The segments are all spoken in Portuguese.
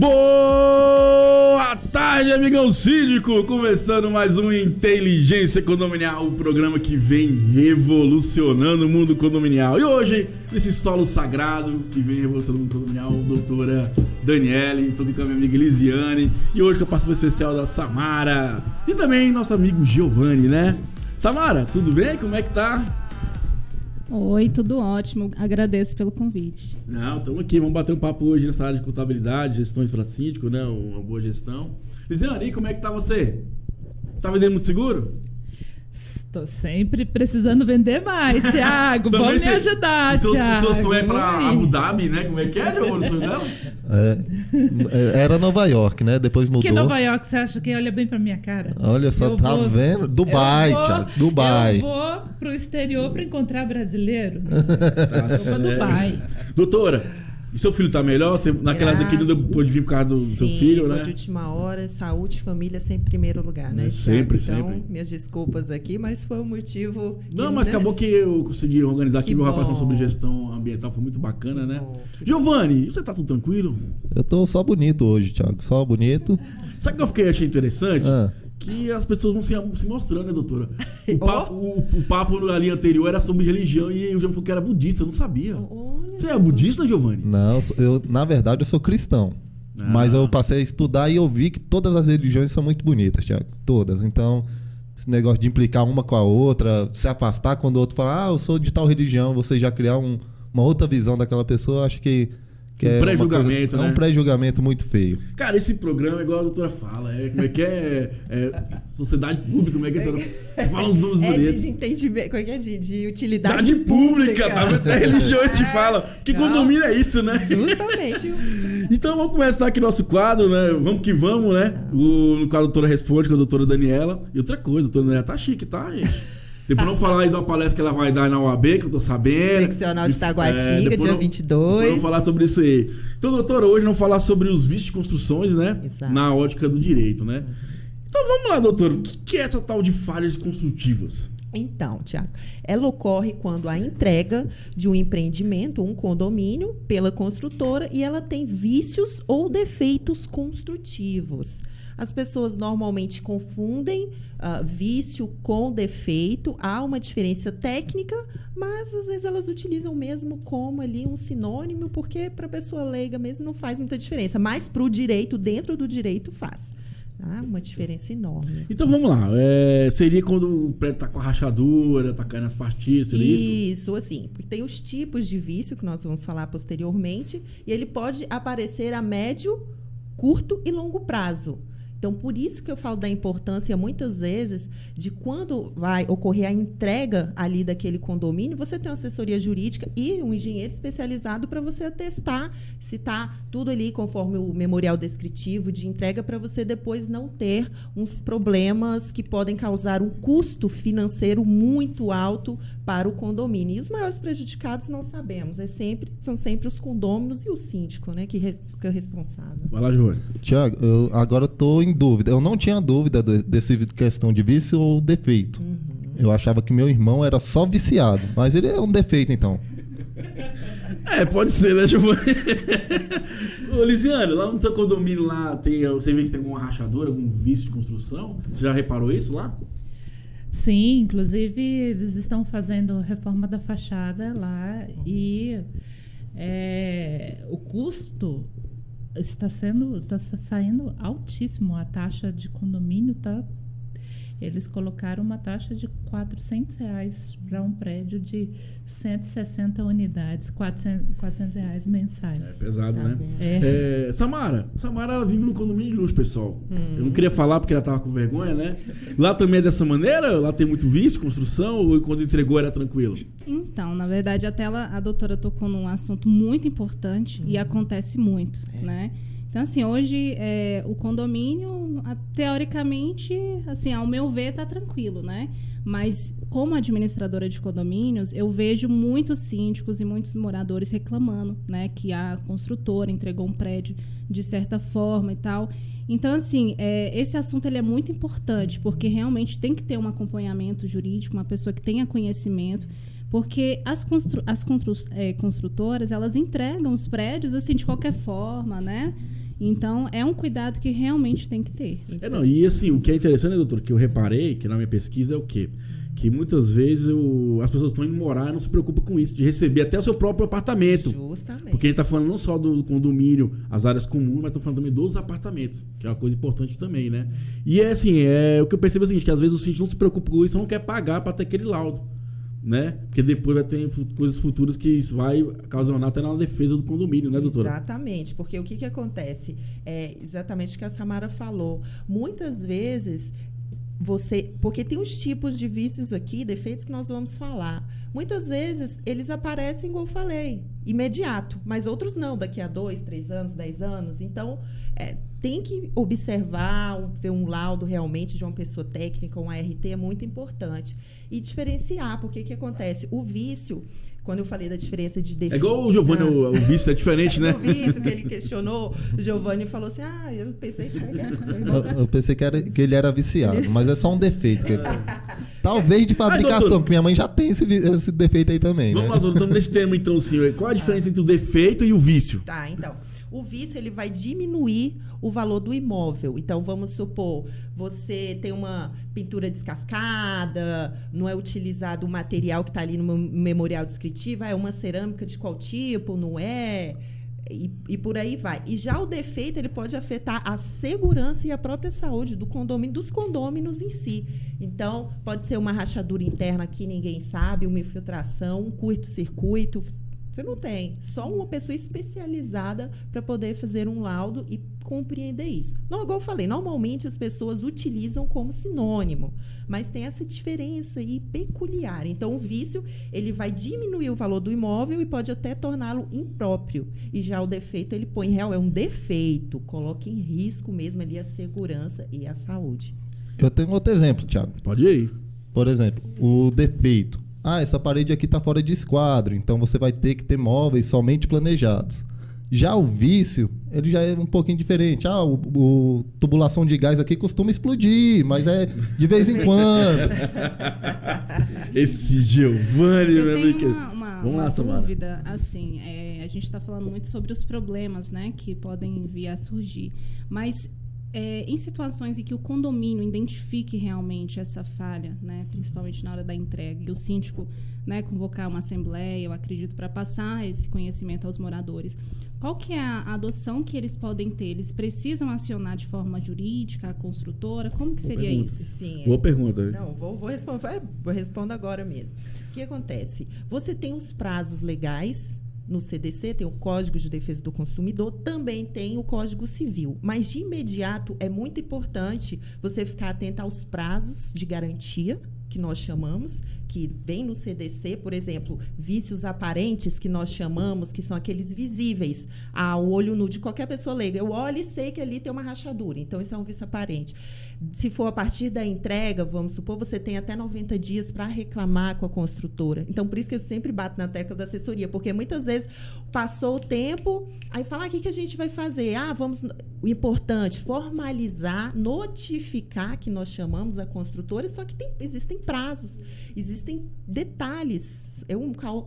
Boa tarde, amigão síndico! Começando mais um Inteligência Condominial, o programa que vem revolucionando o mundo condominial. E hoje, nesse solo sagrado que vem revolucionando o mundo condominial, doutora Daniele, tô aqui com a minha amiga Elisiane, e hoje com a participação especial da Samara, e também nosso amigo Giovanni, né? Samara, tudo bem? Como é que tá? Oi, tudo ótimo. Agradeço pelo convite. Não, estamos aqui. Vamos bater um papo hoje nessa área de contabilidade, gestões para síndico, né? Uma boa gestão. Lisiane, como é que tá você? Tá vendendo muito seguro? Estou sempre precisando vender mais, Thiago. Vamos me ajudar, Thiago. Seu sonho é para Abu Dhabi, né? Como é que é, Giovanni? O sonho dela? Era Nova York, né? Depois mudou. Que Nova York? Você acha que olha bem pra minha cara? Olha só, vendo? Dubai, Thiago. Dubai. Eu vou pro exterior para encontrar brasileiro. Tá Eu vou pra Dubai. Doutora, e seu filho tá melhor? Você, naquela daqui não pôde vir por causa do seu filho, né? Sim, de última hora, saúde e família sempre em primeiro lugar, né? Sempre, Thiago? Então, sempre. minhas desculpas aqui, mas foi um motivo... Não, mas acabou que eu consegui organizar aqui. Meu rapaz falou sobre gestão ambiental, foi muito bacana, né? Giovanni, você tá tudo tranquilo? Eu tô só bonito hoje, Thiago. Só bonito. Sabe o que eu achei interessante? Que as pessoas vão se mostrando, né, doutora? O papo ali anterior era sobre religião e o Giovanni falou que era budista, eu não sabia. Você é budista, Giovanni? Não, na verdade eu sou cristão. Mas eu passei a estudar e eu vi que todas as religiões são muito bonitas, Thiago. Todas. Então, esse negócio de implicar uma com a outra, se afastar quando o outro fala, eu sou de tal religião, você já criar uma outra visão daquela pessoa, acho que é um pré-julgamento, né? É um pré-julgamento muito feio. Cara, esse programa é igual a doutora fala. Como é que é? Sociedade pública, como é que é? Fala uns números bonitos. De entendimento, como é que é? De utilidade Idade pública, tá? Até religião a gente fala. Porque condomínio é isso, né? Justamente. Então vamos começar aqui nosso quadro, né? Vamos que vamos, né? No quadro Doutora Responde com a doutora Daniela. E outra coisa, a doutora Daniela tá chique, tá, gente? Depois não falar aí de uma palestra que ela vai dar na UAB, que eu tô sabendo. Seccional de Taguatinga, dia 22. Vamos falar sobre isso aí. Então, doutora, hoje vamos falar sobre os vícios de construções, né? Exato. Na ótica do direito, né? Então vamos lá, doutora. O que é essa tal de falhas construtivas? Então, Thiago, ela ocorre quando a entrega de um empreendimento, um condomínio, pela construtora e ela tem vícios ou defeitos construtivos. As pessoas normalmente confundem vício com defeito. Há uma diferença técnica, mas às vezes elas utilizam mesmo como ali um sinônimo, porque para a pessoa leiga mesmo não faz muita diferença. Mas para o direito, dentro do direito, faz. Uma diferença enorme. Então vamos lá. Seria quando o prédio está com a rachadura, está caindo as partidas, seria isso? Isso, assim. Porque tem os tipos de vício que nós vamos falar posteriormente, e ele pode aparecer a médio, curto e longo prazo. Então, por isso que eu falo da importância, muitas vezes, de quando vai ocorrer a entrega ali daquele condomínio, você tem uma assessoria jurídica e um engenheiro especializado para você atestar se está tudo ali conforme o memorial descritivo de entrega, para você depois não ter uns problemas que podem causar um custo financeiro muito alto para o condomínio. E os maiores prejudicados, nós sabemos, são sempre os condôminos e o síndico, né, que fica responsável. Vai lá, Giovanni. Tiago, agora estou em dúvida. Eu não tinha dúvida desse questão de vício ou defeito. Eu achava que meu irmão era só viciado, mas ele é um defeito, então. Pode ser, né, Giovanni? Ô, Lisiane, lá no seu condomínio lá, você vê que tem alguma rachadura, algum vício de construção? Você já reparou isso lá? Sim, inclusive eles estão fazendo reforma da fachada lá e o custo está saindo altíssimo. A taxa de condomínio eles colocaram uma taxa de R$400 para um prédio de 160 unidades, R$400 mensais. É pesado, né? Samara, ela vive no condomínio de luxo, pessoal. Eu não queria falar porque ela tava com vergonha, né? Lá também é dessa maneira? Lá tem muito vício, construção? Ou quando entregou era tranquilo? Então, na verdade, até a doutora tocou num assunto muito importante e acontece muito, né? Então, assim, hoje o condomínio, teoricamente, assim, ao meu ver, está tranquilo, né? Mas, como administradora de condomínios, eu vejo muitos síndicos e muitos moradores reclamando, né? Que a construtora entregou um prédio de certa forma e tal. Então, assim, esse assunto ele é muito importante, porque realmente tem que ter um acompanhamento jurídico, uma pessoa que tenha conhecimento, porque as construtoras, elas entregam os prédios, assim, de qualquer forma, né? Então, é um cuidado que realmente tem que ter. E assim, o que é interessante, né, doutor, que eu reparei, que na minha pesquisa é o quê? Que muitas vezes as pessoas estão indo morar e não se preocupam com isso, de receber até o seu próprio apartamento. Justamente. Porque a gente está falando não só do condomínio, as áreas comuns, mas estamos falando também dos apartamentos, que é uma coisa importante também, né? E é assim, o que eu percebo é o seguinte, que às vezes o síndico não se preocupa com isso, não quer pagar para ter aquele laudo, né? Porque depois vai ter coisas futuras que isso vai ocasionar até na defesa do condomínio, né, doutora? Exatamente, porque o que acontece? É exatamente o que a Samara falou. Muitas vezes... porque tem os tipos de vícios aqui, defeitos que nós vamos falar. Muitas vezes, eles aparecem, igual eu falei, imediato. Mas outros não, daqui a 2, 3 anos, 10 anos. Então, tem que observar, ver um laudo realmente de uma pessoa técnica, um ART, é muito importante. E diferenciar, porque o que acontece? O vício... Quando eu falei da diferença de defeito... É igual o Giovanni, o vício é diferente, né? O vício que ele questionou, o Giovanni falou assim, eu pensei que era... Eu pensei que ele era viciado, mas é só um defeito. Talvez de fabricação, que minha mãe já tem esse defeito aí também. Vamos lá, doutor, estamos nesse tema então, assim, qual a diferença entre o defeito e o vício? Tá, então... O vício, ele vai diminuir o valor do imóvel. Então, vamos supor, você tem uma pintura descascada, não é utilizado o material que está ali no memorial descritivo, é uma cerâmica de qual tipo, não é... E por aí vai. E já o defeito, ele pode afetar a segurança e a própria saúde do condomínio, dos condôminos em si. Então, pode ser uma rachadura interna que ninguém sabe, uma infiltração, um curto-circuito... Você não tem. Só uma pessoa especializada para poder fazer um laudo e compreender isso. Não, igual eu falei, normalmente as pessoas utilizam como sinônimo, mas tem essa diferença aí peculiar. Então, o vício, ele vai diminuir o valor do imóvel e pode até torná-lo impróprio. E já o defeito, ele põe, é um defeito, coloca em risco mesmo ali a segurança e a saúde. Eu tenho outro exemplo, Thiago. Pode ir aí. Por exemplo, o defeito. Essa parede aqui está fora de esquadro, então você vai ter que ter móveis somente planejados. Já o vício, ele já é um pouquinho diferente. O tubulação de gás aqui costuma explodir, mas é de vez em quando. Esse Giovanni... Eu tenho uma Samara. dúvida, assim, a gente está falando muito sobre os problemas, né, que podem vir a surgir, mas... em situações em que o condomínio identifique realmente essa falha, né, principalmente na hora da entrega, e o síndico, né, convocar uma assembleia, eu acredito, para passar esse conhecimento aos moradores, qual que é a adoção que eles podem ter? Eles precisam acionar de forma jurídica a construtora? Como que seria isso? Sim, boa pergunta. Não, vou responder agora mesmo. O que acontece? Você tem os prazos legais. No CDC tem o Código de Defesa do Consumidor, também tem o Código Civil. Mas, de imediato, é muito importante você ficar atento aos prazos de garantia, que nós chamamos, que vem no CDC, por exemplo, vícios aparentes, que nós chamamos, que são aqueles visíveis ao olho nu de qualquer pessoa leiga. Eu olho e sei que ali tem uma rachadura, então isso é um vício aparente. Se for a partir da entrega, vamos supor, você tem até 90 dias para reclamar com a construtora. Então, por isso que eu sempre bato na tecla da assessoria, porque muitas vezes passou o tempo, aí fala, o que a gente vai fazer? O importante, formalizar, notificar, que nós chamamos a construtora, só que existem prazos, existem detalhes,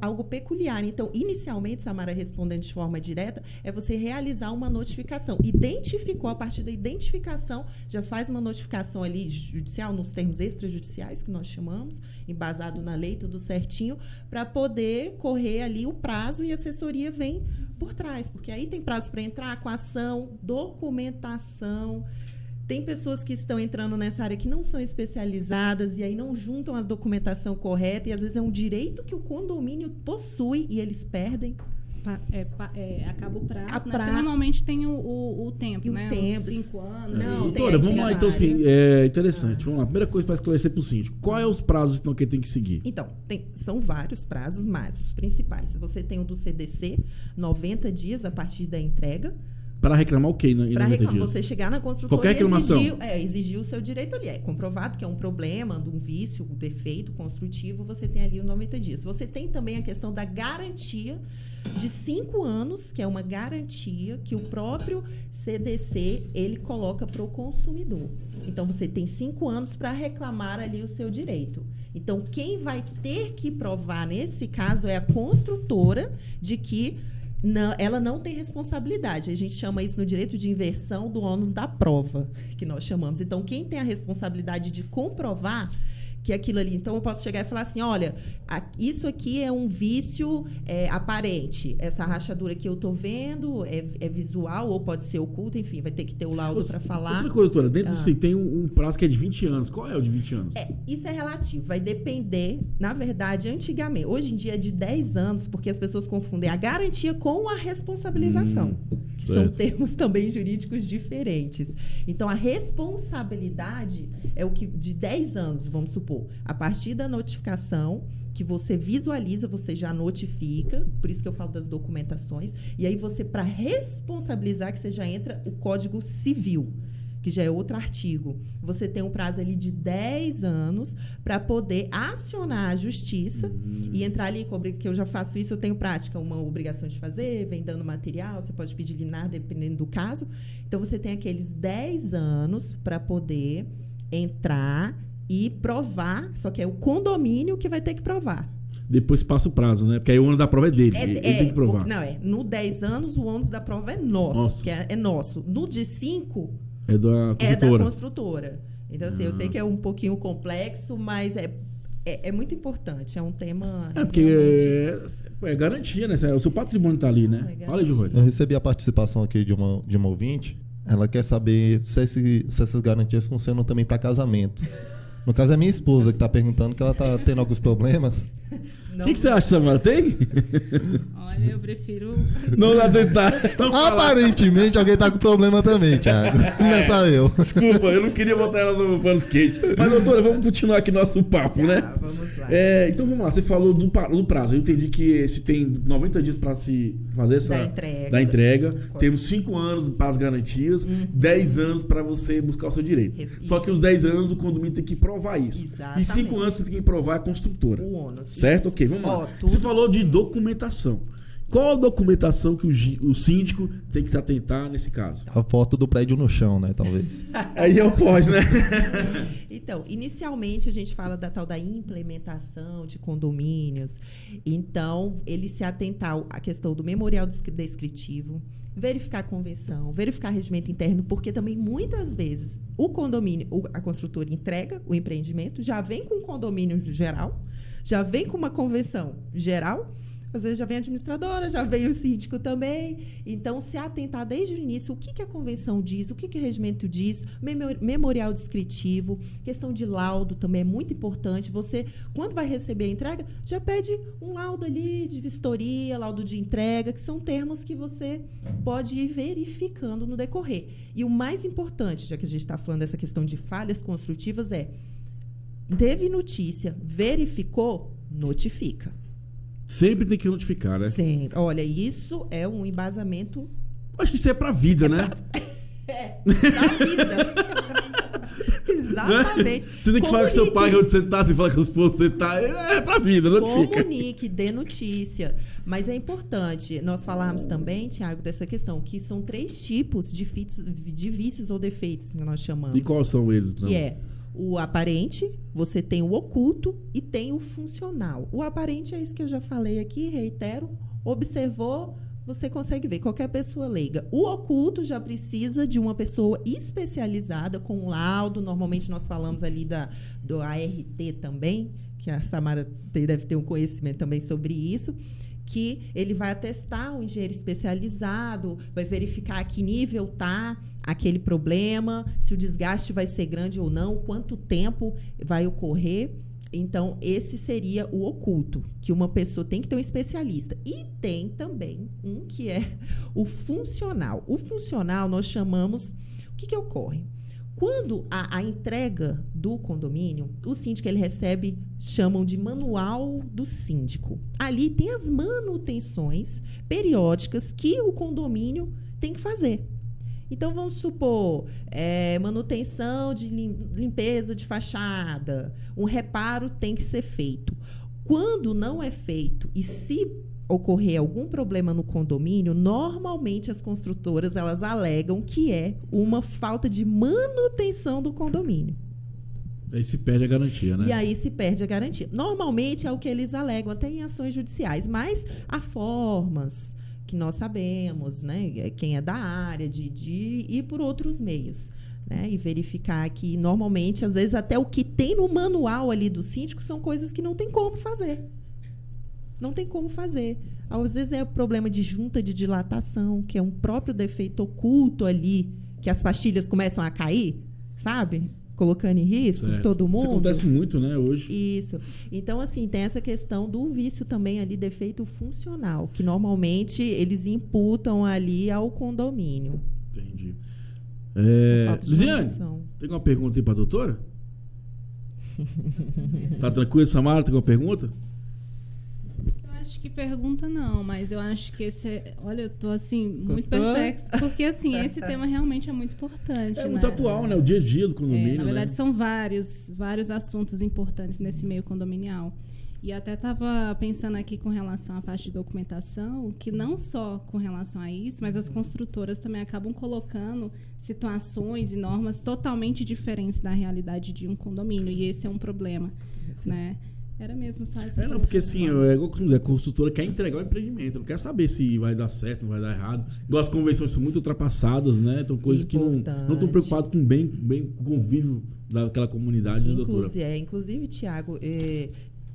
algo peculiar. Então, inicialmente, Samara, respondendo de forma direta, é você realizar uma notificação. Identificou, a partir da identificação, já faz uma notificação ali judicial, nos termos extrajudiciais, que nós chamamos, embasado na lei, tudo certinho, para poder correr ali o prazo e a assessoria vem por trás, porque aí tem prazo para entrar com ação, documentação. Tem pessoas que estão entrando nessa área que não são especializadas e aí não juntam a documentação correta e às vezes é um direito que o condomínio possui e eles perdem. Acaba o prazo, né? Porque normalmente tem o tempo, né? Tempo. 5 anos. Não, doutora, vamos lá, então, assim, interessante. Vamos lá, primeira coisa para esclarecer para o síndico. Quais são os prazos então, que ele tem que seguir? Então, são vários prazos, mas os principais. Você tem o do CDC, 90 dias a partir da entrega. Para reclamar o quê? Para reclamar, você chegar na construtora qualquer reclamação. E exigir o seu direito ali. É comprovado que é um problema, de um vício, um defeito construtivo, você tem ali os 90 dias. Você tem também a questão da garantia de 5 anos, que é uma garantia que o próprio CDC ele coloca para o consumidor. Então, você tem 5 anos para reclamar ali o seu direito. Então, quem vai ter que provar nesse caso é a construtora de que Não, ela não tem responsabilidade. A gente chama isso no direito de inversão do ônus da prova, que nós chamamos. Então, quem tem a responsabilidade de comprovar que aquilo ali... Então, eu posso chegar e falar assim, olha, isso aqui é um vício aparente. Essa rachadura que eu estou vendo é visual ou pode ser oculta, enfim, vai ter que ter o laudo para falar. Outra coisa, doutora, dentro disso tem um prazo que é de 20 anos. Qual é o de 20 anos? Isso é relativo, vai depender, na verdade, antigamente. Hoje em dia é de 10 anos, porque as pessoas confundem a garantia com a responsabilização, que são termos também jurídicos diferentes. Então, a responsabilidade é o que de 10 anos, vamos supor. A partir da notificação que você visualiza, você já notifica, por isso que eu falo das documentações, e aí você, para responsabilizar, que você já entra o Código Civil, que já é outro artigo. Você tem um prazo ali de 10 anos para poder acionar a justiça e entrar ali, que eu já faço isso, eu tenho prática, uma obrigação de fazer, vem dando material, você pode pedir liminar, dependendo do caso. Então, você tem aqueles 10 anos para poder entrar e provar, só que é o condomínio que vai ter que provar. Depois passa o prazo, né? Porque aí o ônus da prova é dele. Ele tem que provar. No 10 anos, o ônus da prova é nosso. Que é nosso. No de 5, é da construtora. Então, assim, eu sei que é um pouquinho complexo, mas é muito importante. É um tema... porque é garantia, né? O seu patrimônio está ali, né? Fala aí, Giovanni. Eu recebi a participação aqui de uma ouvinte. Ela quer saber se essas garantias funcionam também para casamento. No caso, é minha esposa que está perguntando que ela está tendo alguns problemas. O que você acha, Samara? Tem? Olha, eu prefiro... Não dá tentar. Aparentemente, alguém está com problema também, Thiago. Não é só eu. Desculpa, eu não queria botar ela no panos quentes. Mas, doutora, vamos continuar aqui nosso papo, né? Vamos lá. Então, vamos lá. Você falou do prazo. Eu entendi que se tem 90 dias para se fazer da entrega. Temos 5 anos para as garantias, 10 anos para você buscar o seu direito. Só que os 10 anos o condomínio tem que provar isso. Exatamente. E 5 anos você tem que provar a construtora. O ônus. Certo? Ok, vamos lá. Você falou de documentação. Qual a documentação que o síndico tem que se atentar nesse caso? A foto do prédio no chão, né? Talvez. Aí é o pós, né? Então, inicialmente a gente fala da tal da implementação de condomínios. Então, ele se atentar à questão do memorial descritivo, verificar a convenção, verificar regimento interno, porque também muitas vezes o condomínio, a construtora entrega o empreendimento, já vem com um condomínio geral, já vem com uma convenção geral. Às vezes já vem a administradora, já vem o síndico também. Então, se atentar desde o início o que a convenção diz, o que o regimento diz, memorial descritivo, questão de laudo também é muito importante. Você, quando vai receber a entrega, já pede um laudo ali de vistoria, laudo de entrega, que são termos que você pode ir verificando no decorrer. E o mais importante, já que a gente está falando dessa questão de falhas construtivas, teve notícia, verificou, notifica. Sempre tem que notificar, né? Sempre. Olha, isso é um embasamento... Acho que isso é pra vida, né? Da vida. Exatamente. Você tem que falar com seu pai onde você tá, você fala com o esposo você tá. É pra vida, notifica. Comunique, dê notícia. Mas é importante nós falarmos também, Thiago, dessa questão, que são 3 tipos de vícios ou defeitos que nós chamamos. E quais são eles, então? Que é o aparente, você tem o oculto e tem o funcional. O aparente é isso que eu já falei aqui, reitero. Observou, você consegue ver, qualquer pessoa leiga. O oculto já precisa de uma pessoa especializada com laudo. Normalmente nós falamos ali do ART também, que a Samara deve ter um conhecimento também sobre isso, que ele vai atestar um engenheiro especializado, vai verificar a que nível está aquele problema, se o desgaste vai ser grande ou não, quanto tempo vai ocorrer. Então, esse seria o oculto, que uma pessoa tem que ter um especialista. E tem também um que é o funcional. O funcional nós chamamos... O que ocorre? Quando a entrega do condomínio, o síndico ele recebe, chamam de manual do síndico. Ali tem as manutenções periódicas que o condomínio tem que fazer. Então, vamos supor, manutenção de limpeza de fachada, um reparo tem que ser feito. Quando não é feito e se ocorrer algum problema no condomínio, normalmente as construtoras elas alegam que é uma falta de manutenção do condomínio. Aí se perde a garantia, né? E aí se perde a garantia. Normalmente é o que eles alegam, até em ações judiciais, mas há formas que nós sabemos, né? Quem é da área, de ir por outros meios. Né, e verificar que, normalmente, às vezes, até o que tem no manual ali do síndico são coisas que não tem como fazer. Não tem como fazer. Às vezes é o problema de junta de dilatação, que é um próprio defeito oculto ali, que as pastilhas começam a cair, sabe? Colocando em risco todo mundo. Isso acontece muito, né, hoje. Isso. Então, assim, tem essa questão do vício também ali, defeito funcional, que normalmente eles imputam ali ao condomínio. Entendi. Lisiane, tem alguma pergunta aí pra doutora? Tá tranquilo, Samara? Tem alguma pergunta? Eu acho que pergunta não, mas eu acho que esse olha, eu tô assim, muito Gostou? perplexo, porque assim, esse tema realmente é muito importante, É né? muito atual, né? O dia a dia do condomínio, na verdade, né? são vários assuntos importantes nesse meio condominial. E até estava pensando aqui com relação à parte de documentação, que não só com relação a isso, mas as construtoras também acabam colocando situações e normas totalmente diferentes da realidade de um condomínio. E esse é um problema, né? Era mesmo só essa Não, porque assim, é igual como dizer, a construtora quer entregar o empreendimento, não quer saber se vai dar certo, não vai dar errado. Igual as convenções são muito ultrapassadas, né? Então, coisas que não estão preocupadas com o convívio daquela comunidade, né, doutora? Inclusive, Tiago,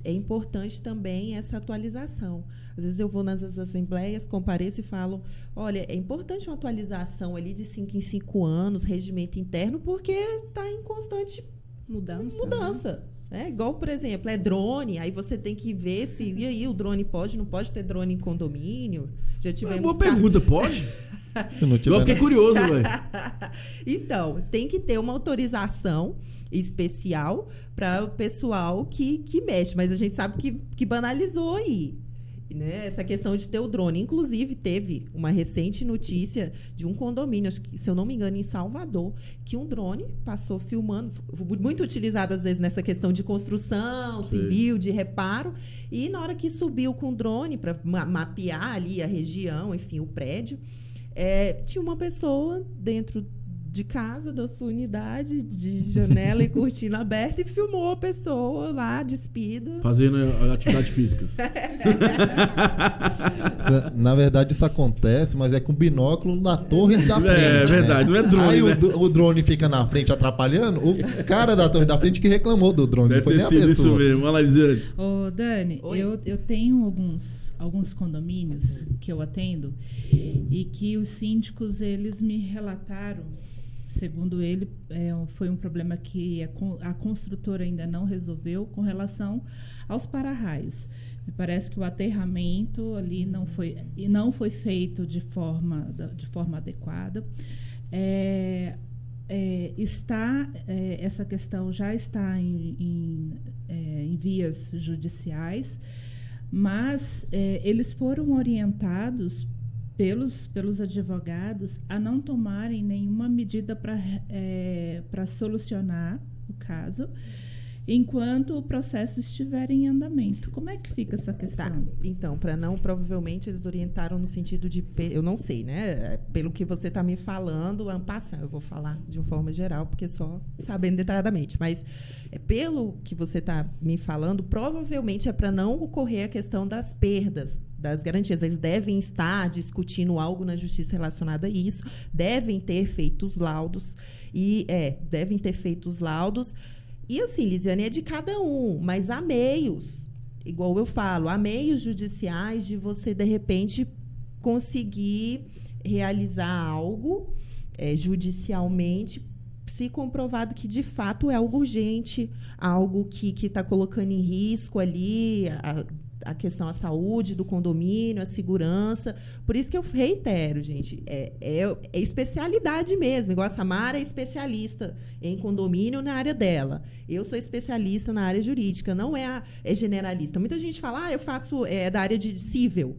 é importante também essa atualização. Às vezes eu vou nas assembleias, compareço e falo, olha, é importante uma atualização ali de 5 em 5 anos, regimento interno, porque está em constante mudança. Né? Igual, por exemplo, é drone, aí você tem que ver se e aí o drone não pode ter drone em condomínio. Já tivemos boa pergunta, pode? Se não tiver, eu fiquei curioso, velho. Então, tem que ter uma autorização especial para o pessoal que mexe, mas a gente sabe que banalizou aí, né? Essa questão de ter o drone. Inclusive, teve uma recente notícia de um condomínio, acho que, se eu não me engano, em Salvador, que um drone passou filmando, muito utilizado às vezes nessa questão de construção civil, de reparo, e na hora que subiu com o drone para mapear ali a região, enfim, o prédio, tinha uma pessoa dentro de casa, da sua unidade, de janela e cortina aberta, e filmou a pessoa lá, despida. Fazendo atividades físicas. Na verdade, isso acontece, mas é com binóculo na torre da frente. É verdade, né? não é drone. Aí né? o drone fica na frente atrapalhando, o cara da torre da frente que reclamou do drone. Deve não foi ter nem a sido pessoa. isso mesmo. Olha lá, Lisiane. Ô, Dani, eu tenho alguns condomínios que eu atendo e que os síndicos, eles me relataram, segundo ele, foi um problema que a construtora ainda não resolveu com relação aos para-raios. Me parece que o aterramento ali não foi feito de forma adequada. Essa questão já está em vias judiciais, mas eles foram orientados pelos advogados a não tomarem nenhuma medida para solucionar o caso, enquanto o processo estiver em andamento. Como é que fica essa questão? Tá. Então, provavelmente eles orientaram no sentido de, eu não sei, né? Pelo que você está me falando, eu vou falar de uma forma geral, porque só sabendo detalhadamente, mas pelo que você está me falando, provavelmente é para não ocorrer a questão das perdas, das garantias. Eles devem estar discutindo algo na justiça relacionado a isso, devem ter feito os laudos, E assim, Lisiane, é de cada um, mas há meios, igual eu falo, há meios judiciais de você, de repente, conseguir realizar algo judicialmente, se comprovado que, de fato, é algo urgente, algo que está colocando em risco ali a questão da saúde do condomínio, a segurança. Por isso que eu reitero, gente, é especialidade mesmo. Igual a Samara é especialista em condomínio na área dela. Eu sou especialista na área jurídica, não é generalista. Muita gente fala, eu faço da área de civil.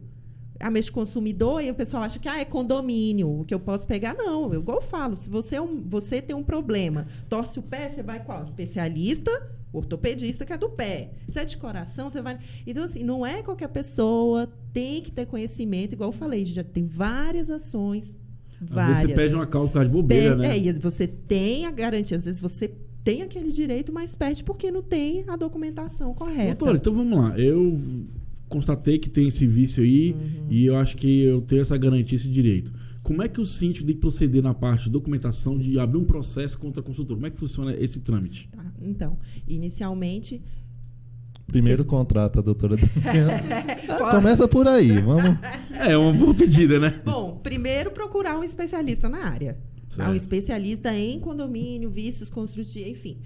Mexo consumidor, e o pessoal acha que é condomínio, o que eu posso pegar. Não, igual eu falo, se você tem um problema, torce o pé, você vai qual? Especialista, ortopedista, que é do pé. Se é de coração, você vai... Então, assim, não é qualquer pessoa, tem que ter conhecimento, igual eu falei, já tem várias ações, várias. Às vezes você pede uma causa por causa de bobeira, né? E você tem a garantia, às vezes você tem aquele direito, mas perde porque não tem a documentação correta. Doutor, então vamos lá. constatei que tem esse vício aí e eu acho que eu tenho essa garantia, esse direito. Como é que o síndico tem que proceder na parte de documentação de abrir um processo contra a construtora? Como é que funciona esse trâmite? Tá, então, inicialmente... Primeiro contrata a doutora Daniela. Começa por aí, vamos. É uma boa pedida, né? Bom, primeiro procurar um especialista na área. Tá? Um especialista em condomínio, vícios construtivos, enfim.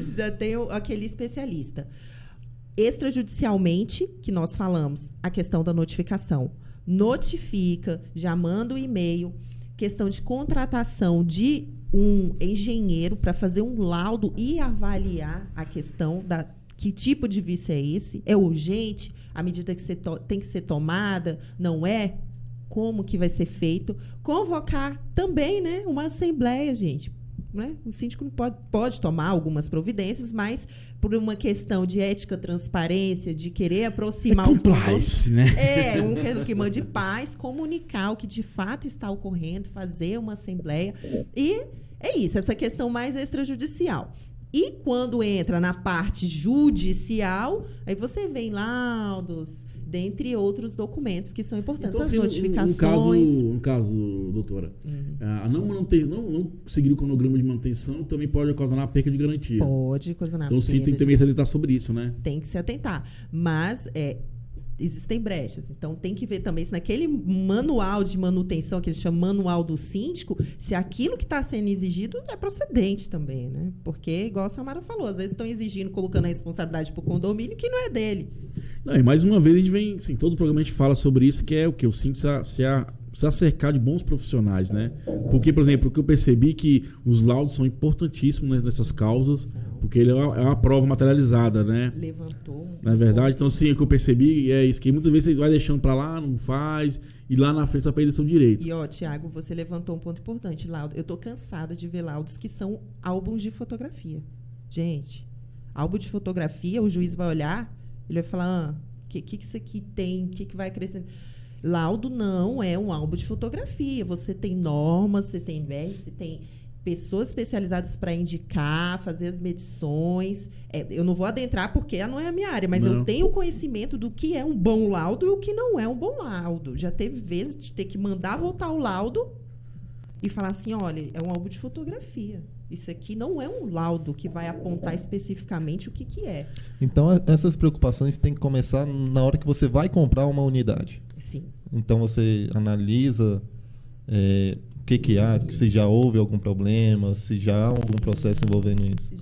Já tem aquele especialista. Extrajudicialmente, que nós falamos, a questão da notificação. Notifica, já manda o e-mail, questão de contratação de um engenheiro para fazer um laudo e avaliar a questão da que tipo de vício é esse, é urgente, a medida que tem que ser tomada, não é? Como que vai ser feito? Convocar também, né, uma assembleia, gente. Né? O síndico pode tomar algumas providências, mas por uma questão de ética, transparência, de querer aproximar os compliance, né? Um que mande paz, comunicar o que de fato está ocorrendo, fazer uma assembleia. E é isso, essa questão mais extrajudicial. E quando entra na parte judicial, aí você vê laudos, dentre outros documentos que são importantes, então, as assim, notificações. No caso, doutora, a não seguir o cronograma de manutenção também pode ocasionar a perca de garantia. Pode ocasionar então, sim, tem que também se atentar sobre isso, né? Tem que se atentar. Mas existem brechas. Então, tem que ver também se naquele manual de manutenção, que eles chamam manual do síndico, se aquilo que está sendo exigido é procedente também, né? Porque, igual a Samara falou, às vezes estão exigindo, colocando a responsabilidade para o condomínio que não é dele. Não, e mais uma vez a gente vem, assim, todo o programa a gente fala sobre isso, que é o que? O síndico precisa cercar de bons profissionais, né? Porque, por exemplo, o que eu percebi que os laudos são importantíssimos nessas causas, porque ele é uma prova materializada, né? Levantou. Não é verdade? Então, sim, o que eu percebi é isso, que muitas vezes você vai deixando pra lá, não faz, e lá na frente você vai perder seu direito. E, Tiago, você levantou um ponto importante. Laudo. Eu tô cansada de ver laudos que são álbuns de fotografia. Gente, álbum de fotografia, o juiz vai olhar, ele vai falar, que isso aqui tem, o que vai crescendo? Laudo não é um álbum de fotografia. Você tem normas, você tem você tem pessoas especializadas para indicar, fazer as medições. Eu não vou adentrar porque não é a minha área, mas eu tenho conhecimento do que é um bom laudo e o que não é um bom laudo. Já teve vezes de ter que mandar voltar o laudo e falar assim, olha, é um álbum de fotografia. Isso aqui não é um laudo que vai apontar especificamente o que é. Então, essas preocupações têm que começar na hora que você vai comprar uma unidade. Sim. Então, você analisa o que há, se já houve algum problema, se já há algum processo envolvendo isso.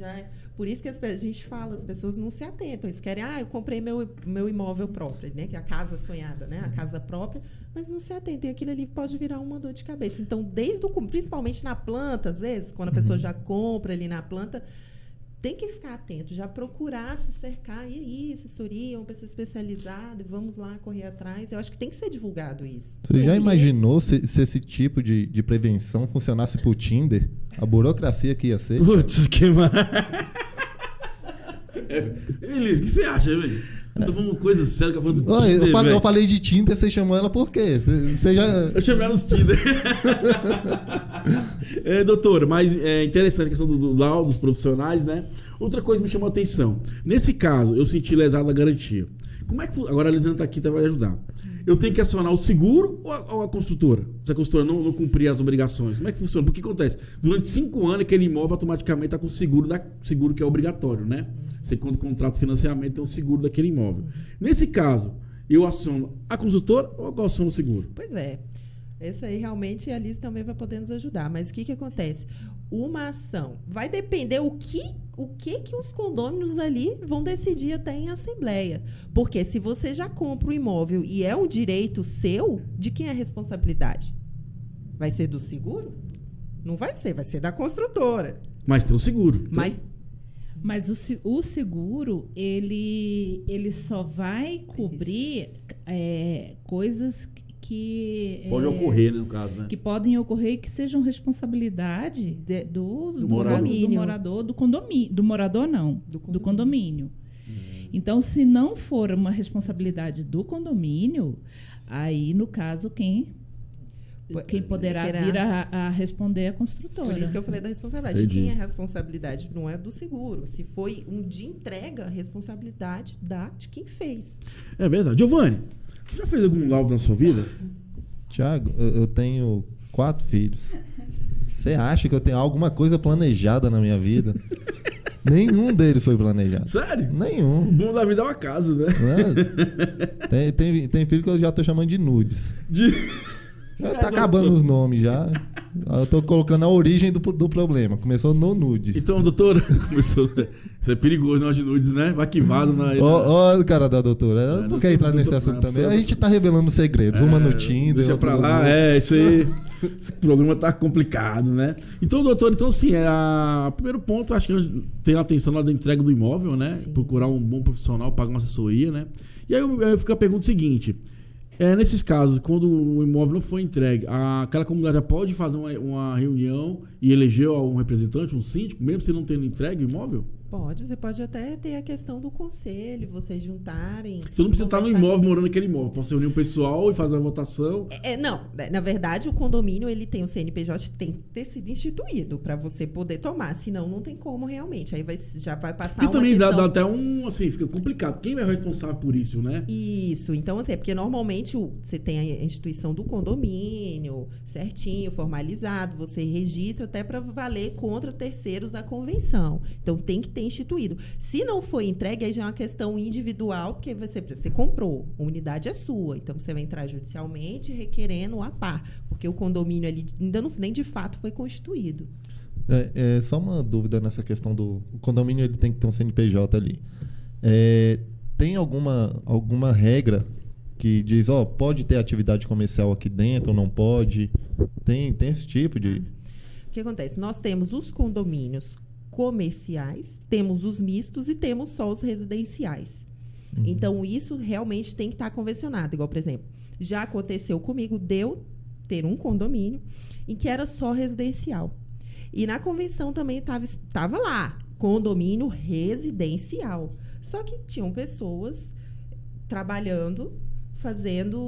Por isso que a gente fala, as pessoas não se atentam. Eles querem, eu comprei meu imóvel próprio, né? Que é a casa sonhada, né? A casa própria, mas não se atentam. E aquilo ali pode virar uma dor de cabeça. Então, principalmente na planta, às vezes, quando a pessoa já compra ali na planta, tem que ficar atento, já procurar se cercar. E aí, assessoria, uma pessoa especializada, vamos lá correr atrás. Eu acho que tem que ser divulgado isso. Você já imaginou se esse tipo de prevenção funcionasse pro Tinder? A burocracia que ia ser? Putz, que Elise, o que você acha, velho? Eu tô falando coisa séria, que eu falando do Tinder, eu falei de Tinder, você chamou ela por quê? Você já... Eu chamei ela nos Tinder. Doutora, mas é interessante a questão do laudo dos profissionais, né? Outra coisa que me chamou a atenção. Nesse caso, eu senti lesada a garantia. Como é que... Agora a Elisandra tá aqui, vai ajudar. Eu tenho que acionar o seguro ou a construtora? Se a construtora não cumprir as obrigações. Como é que funciona? Porque o que acontece? Durante 5 anos, aquele imóvel automaticamente está com o seguro que é obrigatório, né? Você, quando contrata o financiamento, tem o seguro daquele imóvel. Nesse caso, eu aciono a construtora ou eu aciono o seguro? Pois é. Esse aí, realmente, a Alice também vai poder nos ajudar. Mas o que acontece? Uma ação vai depender o que os condôminos ali vão decidir até em assembleia. Porque se você já compra o imóvel e é um direito seu, de quem é a responsabilidade? Vai ser do seguro? Não vai ser da construtora. Mas tem o seguro. Mas o seguro, ele só vai cobrir coisas que... Pode ocorrer, né, no caso, né? Que podem ocorrer e que sejam responsabilidade do morador, do condomínio. Do morador, não. Do condomínio. Então, se não for uma responsabilidade do condomínio, aí, no caso, quem Quem poderá vir a responder é a construtora. Por isso que eu falei da responsabilidade. Entendi. Quem é a responsabilidade não é do seguro. Se foi um de entrega, a responsabilidade de quem fez. É verdade. Giovanni, você já fez algum laudo na sua vida? Tiago, eu tenho 4 filhos. Você acha que eu tenho alguma coisa planejada na minha vida? Nenhum deles foi planejado. Sério? O Nenhum. bom da vida é uma casa, né? Né? Tem filho que eu já tô chamando de nudes. Já tá acabando os nomes já. Eu tô colocando a origem do problema. Começou no nude. Então, doutora, começou. Isso é perigoso, não de nudes, né? Vai que vaza na. Ó, o cara da doutora. Eu não quero entrar nesse assunto também. A gente tá revelando segredos. Uma no Tinder, Deixa outra pra no lá, Google. isso aí. Esse programa tá complicado, né? Então, doutor, assim, o primeiro ponto, acho que tem a atenção na hora da entrega do imóvel, né? Sim. Procurar um bom profissional, pagar uma assessoria, né? E aí eu fico a pergunta seguinte: nesses casos, quando o imóvel não foi entregue, aquela comunidade já pode fazer uma reunião e eleger um representante, um síndico, mesmo se não tendo entregue o imóvel? Pode, você pode até ter a questão do conselho, vocês juntarem. Então não precisa estar no conversar imóvel, morando naquele imóvel. Pode se reunir um pessoal e fazer uma votação. Não, na verdade o condomínio ele tem o CNPJ, tem que ter sido instituído para você poder tomar, senão não tem como realmente. Aí já vai passar Porque uma também questão... dá até assim, fica complicado. Quem é o responsável por isso, né? Isso, então assim, é porque normalmente você tem a instituição do condomínio certinho, formalizado, você registra até para valer contra terceiros a convenção. Então tem que ter instituído. Se não foi entregue, aí já é uma questão individual, porque você comprou, a unidade é sua, então você vai entrar judicialmente requerendo a par, porque o condomínio ali ainda nem de fato foi constituído. Só uma dúvida nessa questão do o condomínio, ele tem que ter um CNPJ ali. Tem alguma regra que diz, pode ter atividade comercial aqui dentro ou não pode? Tem esse tipo de... O que acontece? Nós temos os condomínios comerciais, temos os mistos e temos só os residenciais. Então, isso realmente tem que estar convencionado. Igual, por exemplo, já aconteceu comigo de eu ter um condomínio em que era só residencial. E na convenção também estava lá, condomínio residencial. Só que tinham pessoas trabalhando,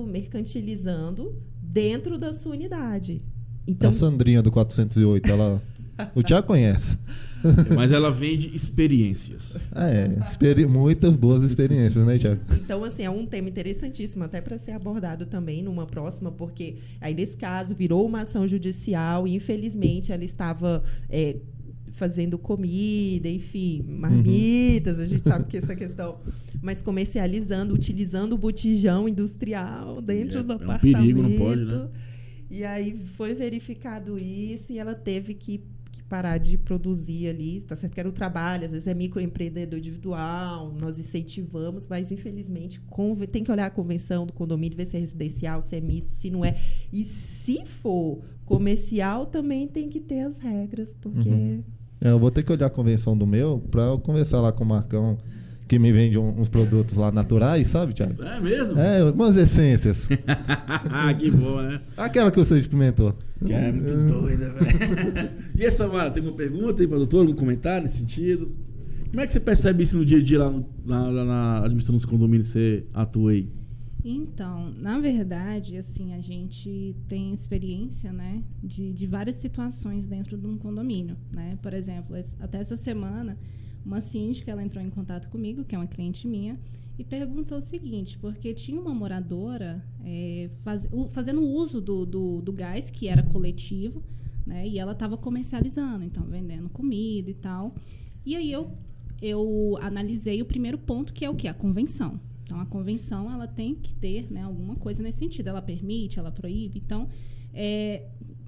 mercantilizando dentro da sua unidade. Então, A Sandrinha do 408, o Tiago conhece. Mas ela vende experiências. Muitas boas experiências, né, Tiago? Então, assim, é um tema interessantíssimo, até para ser abordado também numa próxima, porque aí, nesse caso, virou uma ação judicial e, infelizmente, ela estava fazendo comida, enfim, marmitas, a gente sabe que essa questão, mas comercializando, utilizando o botijão industrial dentro do apartamento. É um perigo, não pode, né? E aí foi verificado isso e ela teve que parar de produzir ali, tá certo que era o trabalho, às vezes é microempreendedor individual, nós incentivamos, mas infelizmente tem que olhar a convenção do condomínio, ver se é residencial, se é misto, se não é. E se for comercial, também tem que ter as regras, porque... Eu vou ter que olhar a convenção do meu para eu conversar lá com o Marcão, que me vende uns produtos lá naturais, sabe, Thiago? É mesmo? Algumas essências. Que bom, né? Aquela que você experimentou. Que é muito doida, velho. E essa, Tamara, tem uma pergunta aí pra doutora, algum comentário nesse sentido? Como é que você percebe isso no dia a dia lá na administração dos condomínios que você atua aí? Então, na verdade, assim, a gente tem experiência, né, de várias situações dentro de um condomínio, né? Por exemplo, até essa semana, uma síndica, ela entrou em contato comigo, que é uma cliente minha, e perguntou o seguinte, porque tinha uma moradora fazendo uso do gás, que era coletivo, né, e ela estava comercializando, então vendendo comida e tal. E aí eu analisei o primeiro ponto, que é o quê? A convenção. Então, a convenção, ela tem que ter, né, alguma coisa nesse sentido. Ela permite, ela proíbe. Então,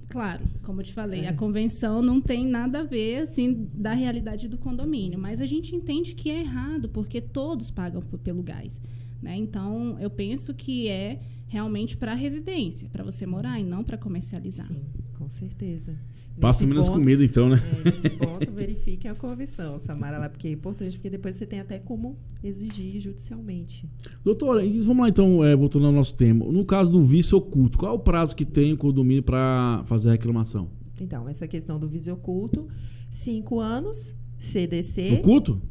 claro, como eu te falei, a convenção não tem nada a ver, assim, da realidade do condomínio. Mas a gente entende que é errado, porque todos pagam pelo gás, né? Então, eu penso que é realmente para residência, para você morar e não para comercializar. Sim, com certeza. Passa menos com medo, então, né? Nesse ponto, verifiquem a convenção, Samara, lá, porque é importante, porque depois você tem até como exigir judicialmente. Doutora, vamos lá, então, voltando ao nosso tema. No caso do vício oculto, qual é o prazo que tem o condomínio para fazer a reclamação? Então, essa questão do vício oculto, 5 anos, CDC... Oculto?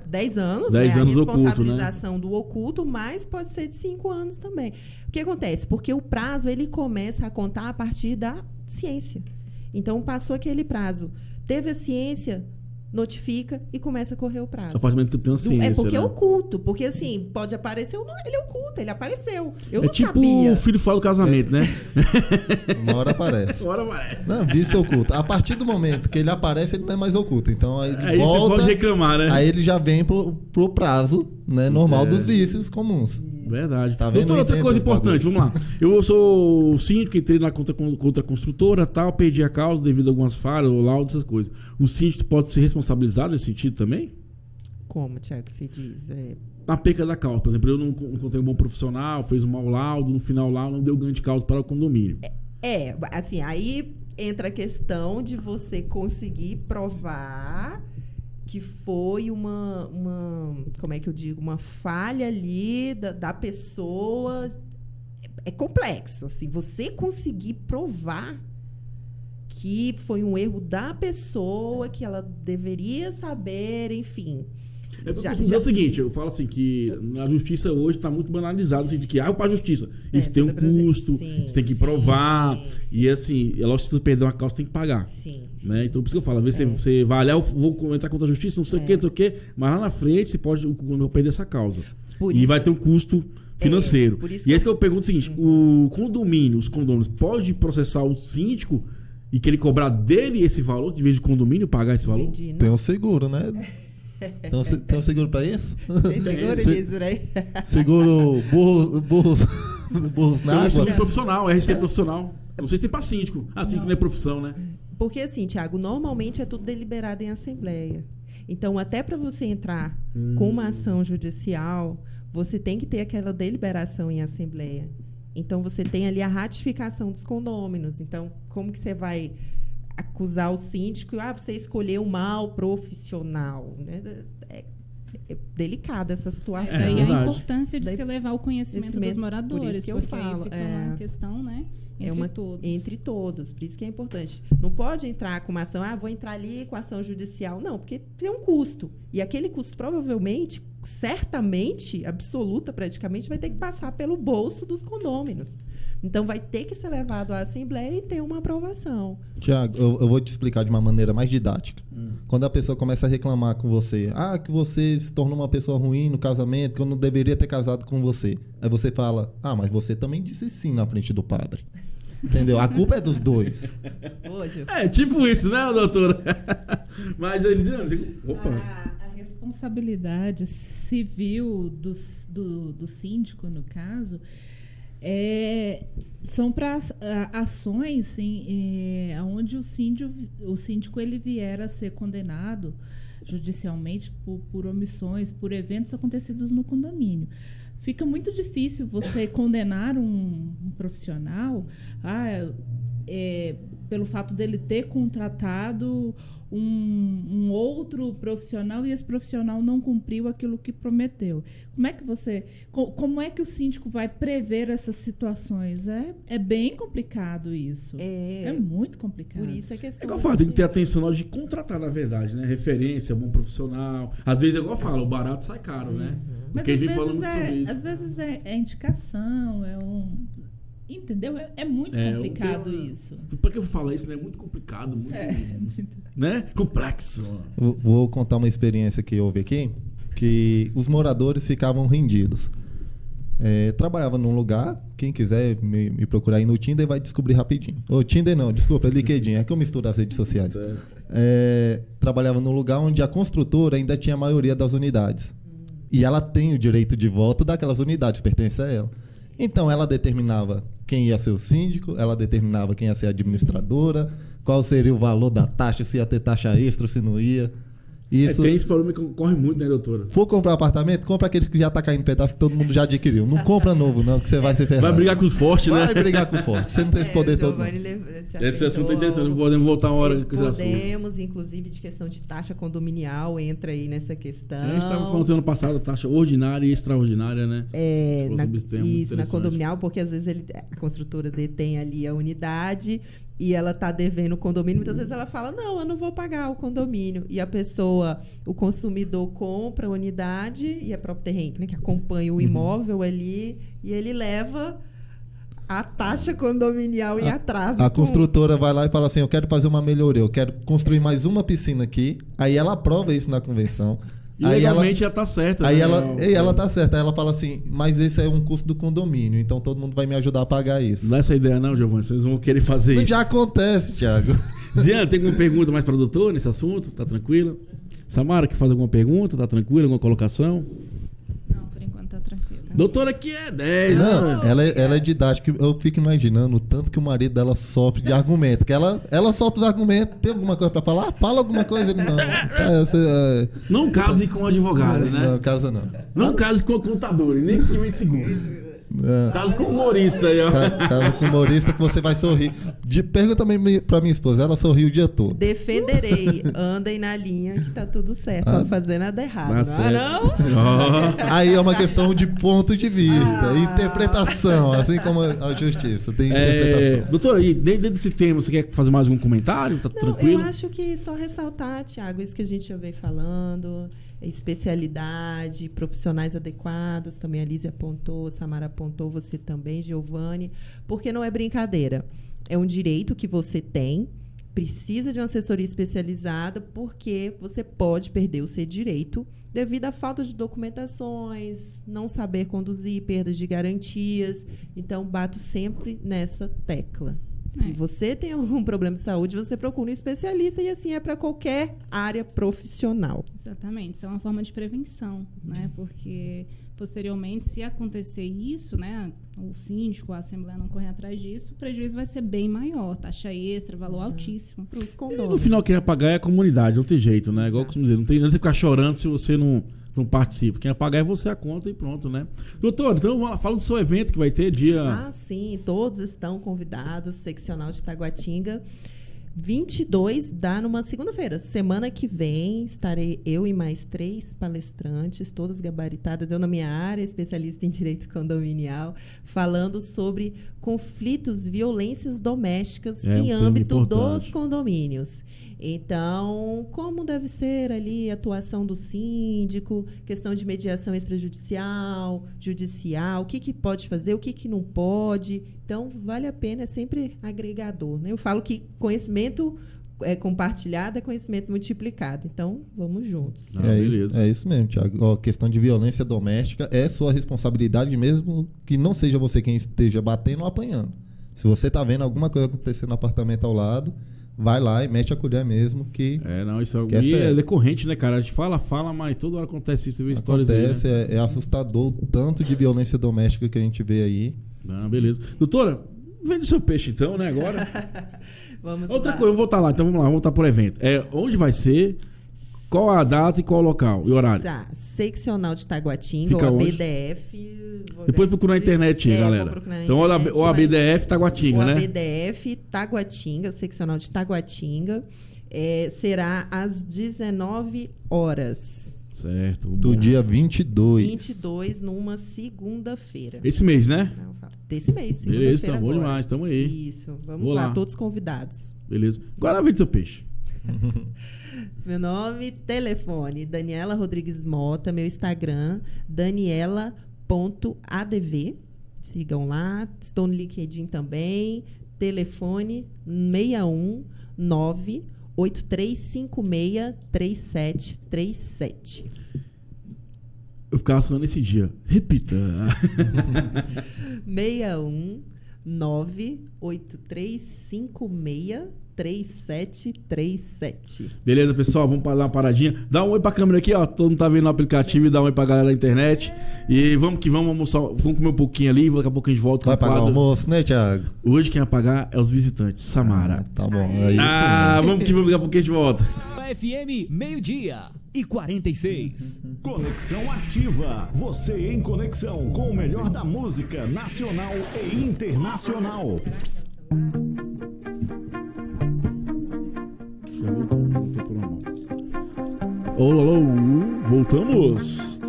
10 anos, 10 né? anos A oculto, né? responsabilização do oculto, mas pode ser de 5 anos também. O que acontece? Porque o prazo, ele começa a contar a partir da ciência. Então, passou aquele prazo. Teve a ciência, notifica e começa a correr o prazo. A partir do momento que tem uma ciência, É porque né? é oculto. Porque, assim, pode aparecer ou não, ele é oculto, ele apareceu. Eu É não tipo sabia. o filho fora do casamento, né? Uma hora aparece. Agora parece. Não, vício oculto. A partir do momento que ele aparece, ele não é mais oculto. Então aí ele Aí volta, você pode reclamar, né? aí ele já vem pro prazo, né, normal É. dos vícios comuns. Verdade. Tá vendo? Doutor, outra Eu coisa entendo esse importante, vamos lá. Eu sou síndico, entrei na contra construtora e tal, perdi a causa devido a algumas falhas, ou laudo, essas coisas. O síndico pode ser responsabilizado nesse sentido também? Como, Tiago, você diz? Na perca da causa, por exemplo, eu não encontrei um bom profissional, fez um mau laudo, no final lá não deu ganho de causa para o condomínio. Assim, aí entra a questão de você conseguir provar que foi uma como é que eu digo, uma falha ali da pessoa. É complexo, assim, você conseguir provar que foi um erro da pessoa, que ela deveria saber, enfim. É o seguinte, eu falo assim que a justiça hoje está muito banalizada, no sentido de que para a justiça, isso tem um custo, você tem que provar, e assim, é lógico que se você perder uma causa, você tem que pagar. Sim. Né? Então, por isso que eu falo, às vezes você vai olhar, eu vou entrar contra a justiça, não sei o que, mas lá na frente você pode perder essa causa. E vai ter um custo financeiro. Por isso E é isso que eu pergunto o seguinte, o condomínio, os condôminos, pode processar o síndico e que ele cobrar dele esse valor, de vez de condomínio pagar esse valor? Entendi, não. Tem um seguro, né? Tem um seguro pra isso? Tem seguro disso, né? Seguro burros na É um água? seguro profissional, RC profissional. Não sei se tem pra síndico. Síndico não é profissão, né? Porque assim, Tiago, normalmente é tudo deliberado em assembleia. Então, até para você entrar com uma ação judicial, você tem que ter aquela deliberação em assembleia. Então, você tem ali a ratificação dos condôminos. Então, como que você vai acusar o síndico? Você escolheu um mau profissional. Né? É delicada essa situação. Daí a verdade. importância de se levar o conhecimento dos moradores, por isso que eu porque falo, aí fica uma questão, né? Entre todos. Entre todos, por isso que é importante. Não pode entrar com uma ação, vou entrar ali com ação judicial. Não, porque tem um custo. E aquele custo provavelmente, certamente, absoluta praticamente, vai ter que passar pelo bolso dos condôminos. Então, vai ter que ser levado à Assembleia e ter uma aprovação. Tiago, eu vou te explicar de uma maneira mais didática. Quando a pessoa começa a reclamar com você, que você se tornou uma pessoa ruim no casamento, que eu não deveria ter casado com você. Aí você fala, mas você também disse sim na frente do padre. Entendeu? A culpa é dos dois. Hoje. É tipo isso, né, doutora? Mas eles... Opa! A responsabilidade civil do síndico, no caso, são para ações onde o síndico ele vier a ser condenado judicialmente por omissões, por eventos acontecidos no condomínio. Fica muito difícil você condenar um profissional pelo fato dele ter contratado um outro profissional e esse profissional não cumpriu aquilo que prometeu. Como é que o síndico vai prever essas situações? É bem complicado isso. É muito complicado. Por isso é questão. É igual eu falo, tem que ter atenção na hora de contratar, na verdade, né? Referência, bom profissional. Às vezes, é igual eu falo, o barato sai caro, né? Mas Porque vem falando muito sobre isso. às vezes é indicação, entendeu? É muito complicado isso. Por que eu falo isso, né? É muito complicado, muito... Né? Complexo. Vou contar uma experiência que houve aqui, que os moradores ficavam rendidos. Trabalhava num lugar, quem quiser me procurar aí no Tinder vai descobrir rapidinho. Tinder não, desculpa, LinkedIn, é que eu misturo as redes sociais. Trabalhava num lugar onde a construtora ainda tinha a maioria das unidades. E ela tem o direito de voto daquelas unidades, pertence a ela. Então, ela determinava quem ia ser o síndico, ela determinava quem ia ser a administradora, qual seria o valor da taxa, se ia ter taxa extra, se não ia. Isso. Tem esse problema que ocorre muito, né, doutora? For comprar apartamento, compra aqueles que já tá caindo pedaço que todo mundo já adquiriu. Não compra novo, não, que você vai ser ferrado. Vai brigar com os fortes, né? Vai brigar com o forte. Você não tem esse poder todo, não. Esse assunto é interessante. Podemos voltar uma hora com esse assunto. Podemos, inclusive, de questão de taxa condominial, entra aí nessa questão. A gente estava falando ano passado, taxa ordinária e extraordinária, né? Na condominial, porque às vezes a construtora detém ali a unidade e ela está devendo o condomínio, muitas vezes ela fala, não, eu não vou pagar o condomínio. E a pessoa, o consumidor compra a unidade e a própria terreno, né, que acompanha o imóvel ali, e ele leva a taxa condominial em atraso. A construtora vai lá e fala assim, eu quero fazer uma melhoria, eu quero construir mais uma piscina aqui. Aí ela aprova isso na convenção. E aí legalmente já tá certa. Aí né? ela tá certa. Aí ela fala assim, mas esse é um custo do condomínio, então todo mundo vai me ajudar a pagar isso. Não dá essa ideia não, Giovanni, vocês vão querer fazer isso. Já acontece, Thiago. Ziane, tem alguma pergunta mais para o doutor nesse assunto? Tá tranquila? Samara, quer fazer alguma pergunta? Tá tranquila? Alguma colocação? Não, por enquanto tá tranquilo. Doutora aqui é 10, Não, né? ela é didática. Eu fico imaginando o tanto que o marido dela sofre de argumento. Que ela solta os argumentos. Tem alguma coisa pra falar? Fala alguma coisa. Ele não. Não case com advogado, né? Não, casa não. Não case com contador, nem com 20 segundos. Case com humorista aí, ó. Casa com humorista que você vai sorrir. Pergunta também pra minha esposa. Ela sorriu o dia todo. Defenderei. Andem na linha que tá tudo certo. Só fazer nada errado. Tá Não, certo. não? Ó. Aí é uma questão de ponto de vista, interpretação, assim como a justiça tem interpretação. Doutora, e dentro desse tema, você quer fazer mais algum comentário? Tá Não, tranquilo? eu acho que só ressaltar, Thiago, isso que a gente já veio falando, especialidade, profissionais adequados, também a Lízia apontou, a Samara apontou, você também, Giovanni, porque não é brincadeira. É um direito que você tem, precisa de uma assessoria especializada, porque você pode perder o seu direito devido à falta de documentações, não saber conduzir, perdas de garantias. Então, bato sempre nessa tecla. Se você tem algum problema de saúde, você procura um especialista e assim é para qualquer área profissional. Exatamente, isso é uma forma de prevenção, né? Porque posteriormente, se acontecer isso, né, o síndico, a Assembleia não correr atrás disso, o prejuízo vai ser bem maior, taxa extra, valor altíssimo. Para os E condôminos. no final, quem vai pagar é a comunidade, não tem jeito, né? Igual eu costumo dizer, não tem que ficar chorando se você não participa. Quem vai pagar é você a conta e pronto, né? Doutor, então vamos lá, fala do seu evento que vai ter dia... Ah, sim, todos estão convidados, seccional de Taguatinga. 22 dá numa segunda-feira. Semana que vem estarei eu e mais 3 palestrantes, todas gabaritadas, eu na minha área, especialista em direito condominial, falando sobre conflitos, violências domésticas em âmbito dos condomínios. Então, como deve ser ali a atuação do síndico, questão de mediação extrajudicial, judicial, o que pode fazer, o que não pode. Então, vale a pena, é sempre agregador, né? Eu falo que conhecimento compartilhado é conhecimento multiplicado. Então, vamos juntos. Beleza. É isso mesmo, Thiago. A questão de violência doméstica é sua responsabilidade, mesmo que não seja você quem esteja batendo ou apanhando. Se você está vendo alguma coisa acontecendo no apartamento ao lado, vai lá e mete a colher mesmo, que... isso que é decorrente, né, cara? A gente fala, mas toda hora acontece isso. Você vê histórias aí, né? É assustador o tanto de violência doméstica que a gente vê aí. Beleza. Doutora, vende seu peixe então, né, agora? Vamos Outra lá. coisa, eu vou voltar lá. Então vamos lá, vamos voltar pro evento. Onde vai ser, qual a data e qual o local e horário? Seccional de Taguatinga, Fica ou onde? ABDF. Depois procura na internet, galera. Então, o ABDF Taguatinga, né? O ABDF Taguatinga, seccional de Taguatinga, será às 19 horas. Certo. Do dia 22. 22, numa segunda-feira. Esse mês, né? Desse mês, Beleza, segunda-feira tá bom agora. demais, tamo aí. Isso, vamos Vou lá, lá, todos convidados. Beleza. Agora vende seu peixe. Meu nome, telefone, Daniela Rodrigues Mota, meu Instagram, daniela.adv. Sigam lá, estou no LinkedIn também. Telefone 619-8356-3737. Eu ficava falando esse dia. Repita. 619-8356-3737. Beleza, pessoal, vamos dar uma paradinha. Dá um oi pra câmera aqui, ó. Todo mundo tá vendo no aplicativo e dá um oi pra galera da internet. E vamos que vamos almoçar. Vamos comer um pouquinho ali. Daqui a pouco a gente volta. Vai pagar o almoço, né, Thiago? Hoje quem vai pagar é os visitantes. Samara. Tá bom. É isso, Vamos que vamos. Daqui a pouco a gente volta. FM, 12:46. Conexão Ativa. Você em conexão com o melhor da música nacional e internacional. Já voltou por uma mão. Alô, voltamos.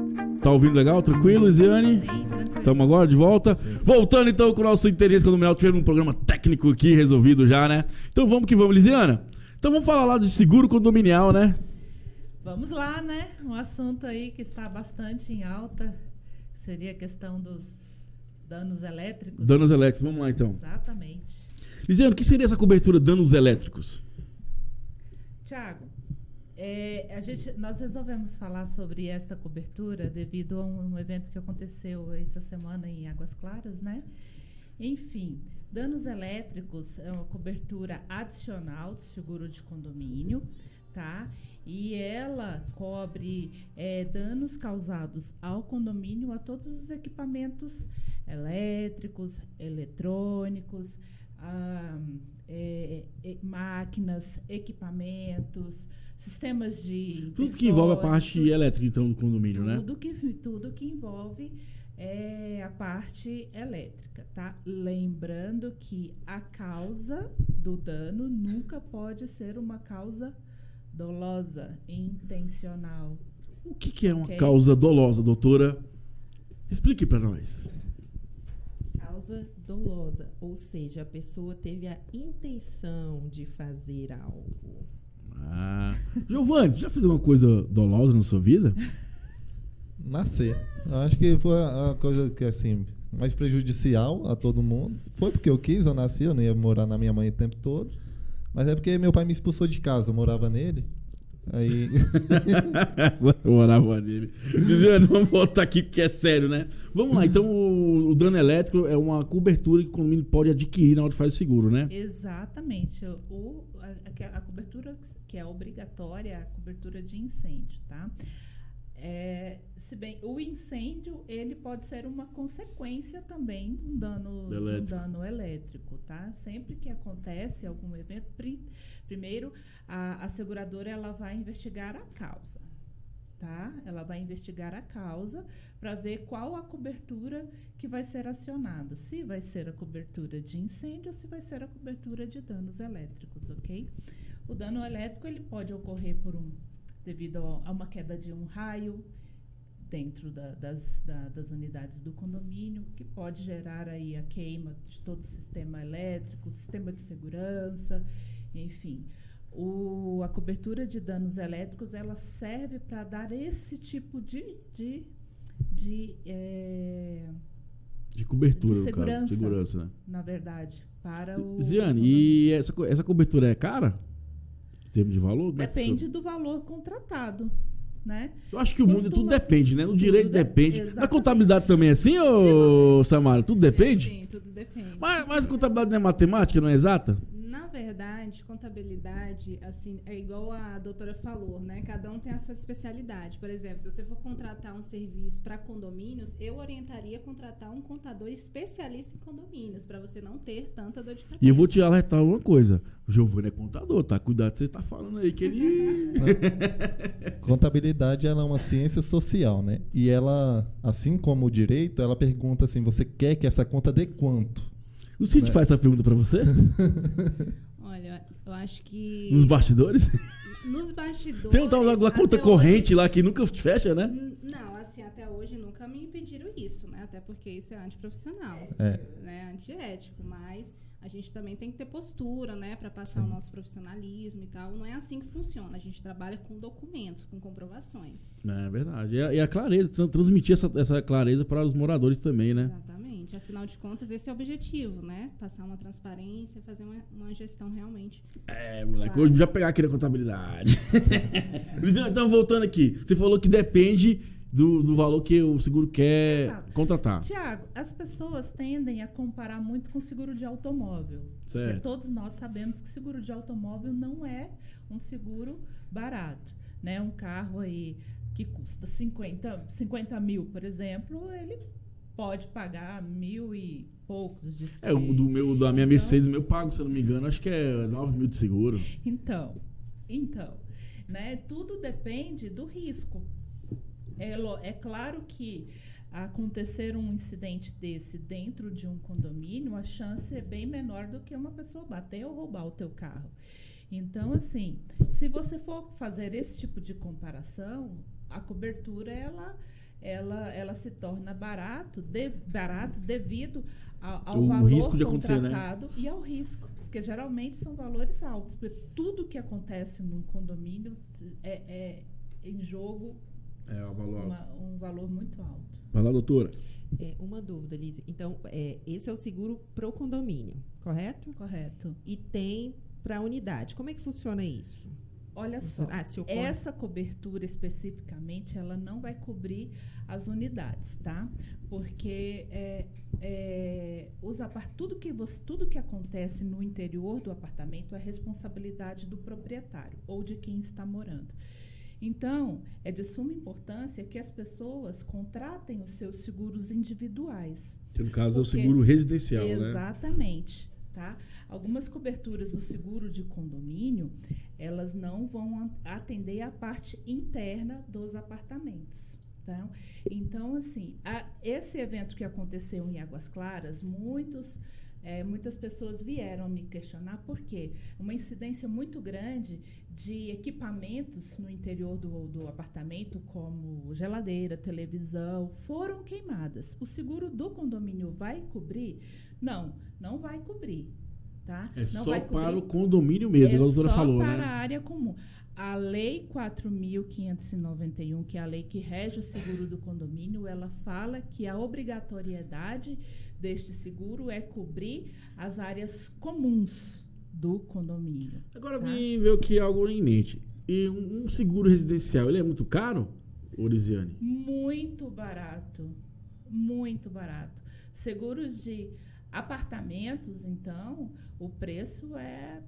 Tá ouvindo legal? Tranquilo, Lisiane? Estamos agora de volta. Voltando então com o nosso interesse condominial. Tivemos um programa técnico técnico aqui resolvido já, né? Então vamos que vamos, Lisiana. Então vamos falar lá de seguro condominial, né? Vamos lá, né? Um assunto aí que está bastante em alta, seria a questão dos danos elétricos. Danos elétricos, vamos lá então. Exatamente. Lisiana, o que seria essa cobertura danos elétricos? Tiago, nós resolvemos falar sobre esta cobertura devido a um evento que aconteceu essa semana em Águas Claras, né? Enfim, danos elétricos é uma cobertura adicional do seguro de condomínio, tá? E ela cobre danos causados ao condomínio, a todos os equipamentos elétricos, eletrônicos, máquinas, equipamentos, sistemas de Tudo que envolve a parte elétrica, então, do condomínio, né? Tudo que envolve a parte elétrica, tá? Lembrando que a causa do dano nunca pode ser uma causa dolosa, intencional. O que é uma causa dolosa, doutora? Explique para nós. Causa dolosa, ou seja, a pessoa teve a intenção de fazer algo. Giovanni, já fez alguma coisa dolosa na sua vida? Nascer. Eu acho que foi a coisa que, assim, mais prejudicial a todo mundo. Foi porque eu quis, eu nasci, eu não ia morar na minha mãe o tempo todo. Mas é porque meu pai me expulsou de casa, eu morava nele. Aí. Eu morava nele. Lisiana, vamos voltar aqui porque é sério, né? Vamos lá, então o dano elétrico é uma cobertura que o condomínio pode adquirir na hora de fazer o seguro, né? Exatamente. A cobertura que é obrigatória é a cobertura de incêndio, tá? Se bem, o incêndio ele pode ser uma consequência também de um dano elétrico, tá? Sempre que acontece algum evento, primeiro a seguradora ela vai investigar a causa, tá? Ela vai investigar a causa para ver qual a cobertura que vai ser acionada, se vai ser a cobertura de incêndio ou se vai ser a cobertura de danos elétricos, ok? O dano elétrico ele pode ocorrer devido a uma queda de um raio dentro das unidades do condomínio, que pode gerar aí a queima de todo o sistema elétrico, sistema de segurança, enfim. A cobertura de danos elétricos, ela serve para dar esse tipo de cobertura, de segurança, né? Na verdade, para o... Ziane, e essa cobertura é cara? Em termos de valor? Depende do valor contratado, né? Eu acho que o mundo tudo depende, né? No direito depende. Exatamente. Na contabilidade também é assim, ô Samara? Tudo depende? Sim, tudo depende. Mas a contabilidade não é matemática, não é exata? Na verdade, contabilidade, assim, é igual a doutora falou, né? Cada um tem a sua especialidade. Por exemplo, se você for contratar um serviço para condomínios, eu orientaria a contratar um contador especialista em condomínios, para você não ter tanta dor de cabeça. E eu vou te alertar uma coisa. O Giovanni é contador, tá? Cuidado que você tá falando aí que ele... Contabilidade ela é uma ciência social, né? E ela, assim como o direito, ela pergunta assim, você quer que essa conta dê quanto? O Cid faz essa pergunta pra você? Olha, eu acho que... Nos bastidores? Nos bastidores... Tem um tal da conta corrente lá que nunca fecha, né? Não, assim, até hoje nunca me pediram isso, né? Até porque isso é antiprofissional, né? Antiético, mas... A gente também tem que ter postura, né, para passar o nosso profissionalismo e tal. Não é assim que funciona. A gente trabalha com documentos, com comprovações. É verdade. E a clareza, transmitir essa clareza para os moradores também, né? Exatamente. Afinal de contas, esse é o objetivo, né? Passar uma transparência, fazer uma gestão realmente. Moleque, claro. Hoje já pegar aqui na contabilidade. Então, voltando aqui. Você falou que depende do valor que o seguro quer contratar. Tiago, as pessoas tendem a comparar muito com seguro de automóvel. Certo. Porque todos nós sabemos que seguro de automóvel não é um seguro barato, né? Um carro aí que custa 50 mil, por exemplo, ele pode pagar 1.000 e poucos de seguro. Da minha Mercedes, eu pago, se eu não me engano, acho que é 9 mil de seguro. Então, né? Tudo depende do risco. É claro que acontecer um incidente desse dentro de um condomínio, a chance é bem menor do que uma pessoa bater ou roubar o teu carro. Então, assim, se você for fazer esse tipo de comparação, a cobertura ela se torna barata devido ao O valor risco de acontecer, né? contratado e ao risco, porque geralmente são valores altos. Porque tudo que acontece num condomínio é em jogo É o valor alto. um valor muito alto. Vai lá, doutora. Uma dúvida, Lise. Então, esse é o seguro pro condomínio, correto? Correto. E tem para a unidade. Como é que funciona isso? Olha só, Se ocorre... essa cobertura especificamente, ela não vai cobrir as unidades, tá? Porque tudo que acontece no interior do apartamento é responsabilidade do proprietário ou de quem está morando. Então, é de suma importância que as pessoas contratem os seus seguros individuais. Que no caso é o Porque- seguro residencial, né? Exatamente. Tá? Algumas coberturas do seguro de condomínio, elas não vão atender a parte interna dos apartamentos. Tá? Então, assim, esse evento que aconteceu em Águas Claras, muitas pessoas vieram me questionar por quê? Uma incidência muito grande de equipamentos no interior do apartamento, como geladeira, televisão, foram queimadas. O seguro do condomínio vai cobrir? Não vai cobrir. Tá? É Não só vai para cobrir. o condomínio mesmo, igual a doutora falou, É só para a né? área comum. A Lei 4.591, que é a lei que rege o seguro do condomínio, ela fala que a obrigatoriedade deste seguro é cobrir as áreas comuns do condomínio. Agora tá? me veio aqui algo em mente. E um seguro residencial, ele é muito caro, Orisiane? Muito barato. Muito barato. Seguros de apartamentos, então, o preço é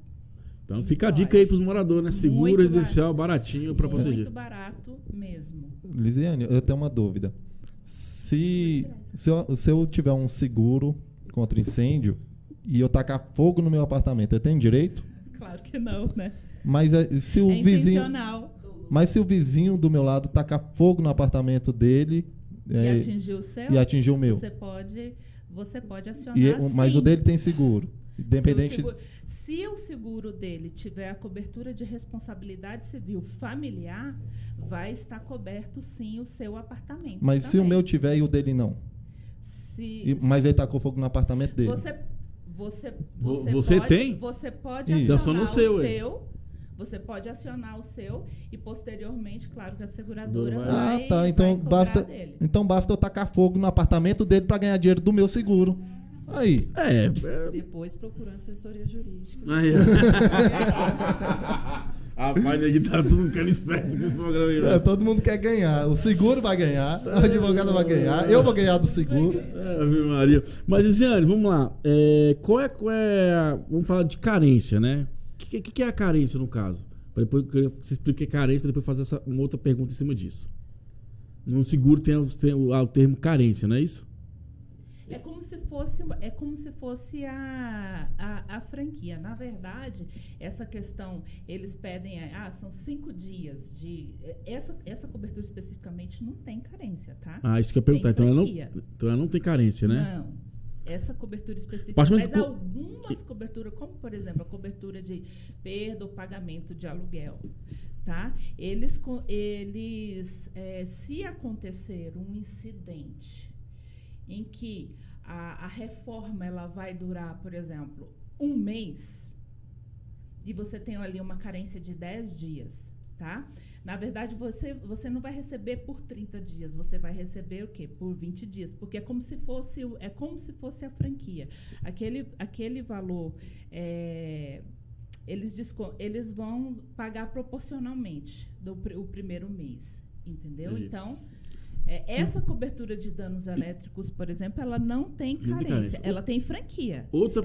Então fica a dica aí pros moradores, né? Seguro Muito residencial baratinho para proteger. muito barato mesmo. Lisiane, eu tenho uma dúvida. Se eu tiver um seguro contra incêndio e eu tacar fogo no meu apartamento, eu tenho direito? Claro que não, né? Mas se o É vizinho, intencional. mas se o vizinho do meu lado tacar fogo no apartamento dele E atingir o seu, e atingir o meu, você pode acionar mas sim. o dele tem seguro, independente. Se o seguro dele tiver a cobertura de responsabilidade civil familiar, vai estar coberto sim o seu apartamento. Mas se o também. meu tiver e o dele não, mas ele tacou fogo no apartamento dele. Você tem? Você pode Isso. acionar Aciona o seu, o ué. seu. Você pode acionar o seu e posteriormente, claro que a seguradora Ah, vai, tá. Então vai cobrar basta, dele. então basta eu tacar fogo no apartamento dele para ganhar dinheiro do meu seguro. Aí. Depois procurando assessoria jurídica. Aí. Rapaz, aqui tá tudo ficando esperto com esse programa aí, né? Todo mundo quer ganhar. O seguro vai ganhar, o advogado vai ganhar, eu vou ganhar do seguro. Ave Maria. Mas, Isiane, vamos lá. Qual é vamos falar de carência, né? O que é a carência, no caso? Pra depois eu queria que você explique o que é carência, para depois fazer uma outra pergunta em cima disso. No seguro tem o termo carência, não é isso? É como se fosse a franquia. Na verdade, essa questão, eles pedem, são 5 dias de... Essa cobertura especificamente não tem carência, tá? Isso que eu ia perguntar. Tem Então franquia. ela não tem carência, né? Não. Essa cobertura específica. Mas Mas algumas coberturas, como por exemplo a cobertura de perda ou pagamento de aluguel, tá? Se acontecer um incidente em que a reforma ela vai durar, por exemplo, 1 mês, e você tem ali uma carência de 10 dias, tá? Na verdade, você não vai receber por 30 dias, você vai receber o quê? Por 20 dias, porque é como se fosse a franquia. Aquele valor, eles vão pagar proporcionalmente o primeiro mês, entendeu? Isso. Então, essa cobertura de danos elétricos, por exemplo, ela não tem carência, ela tem franquia. Outra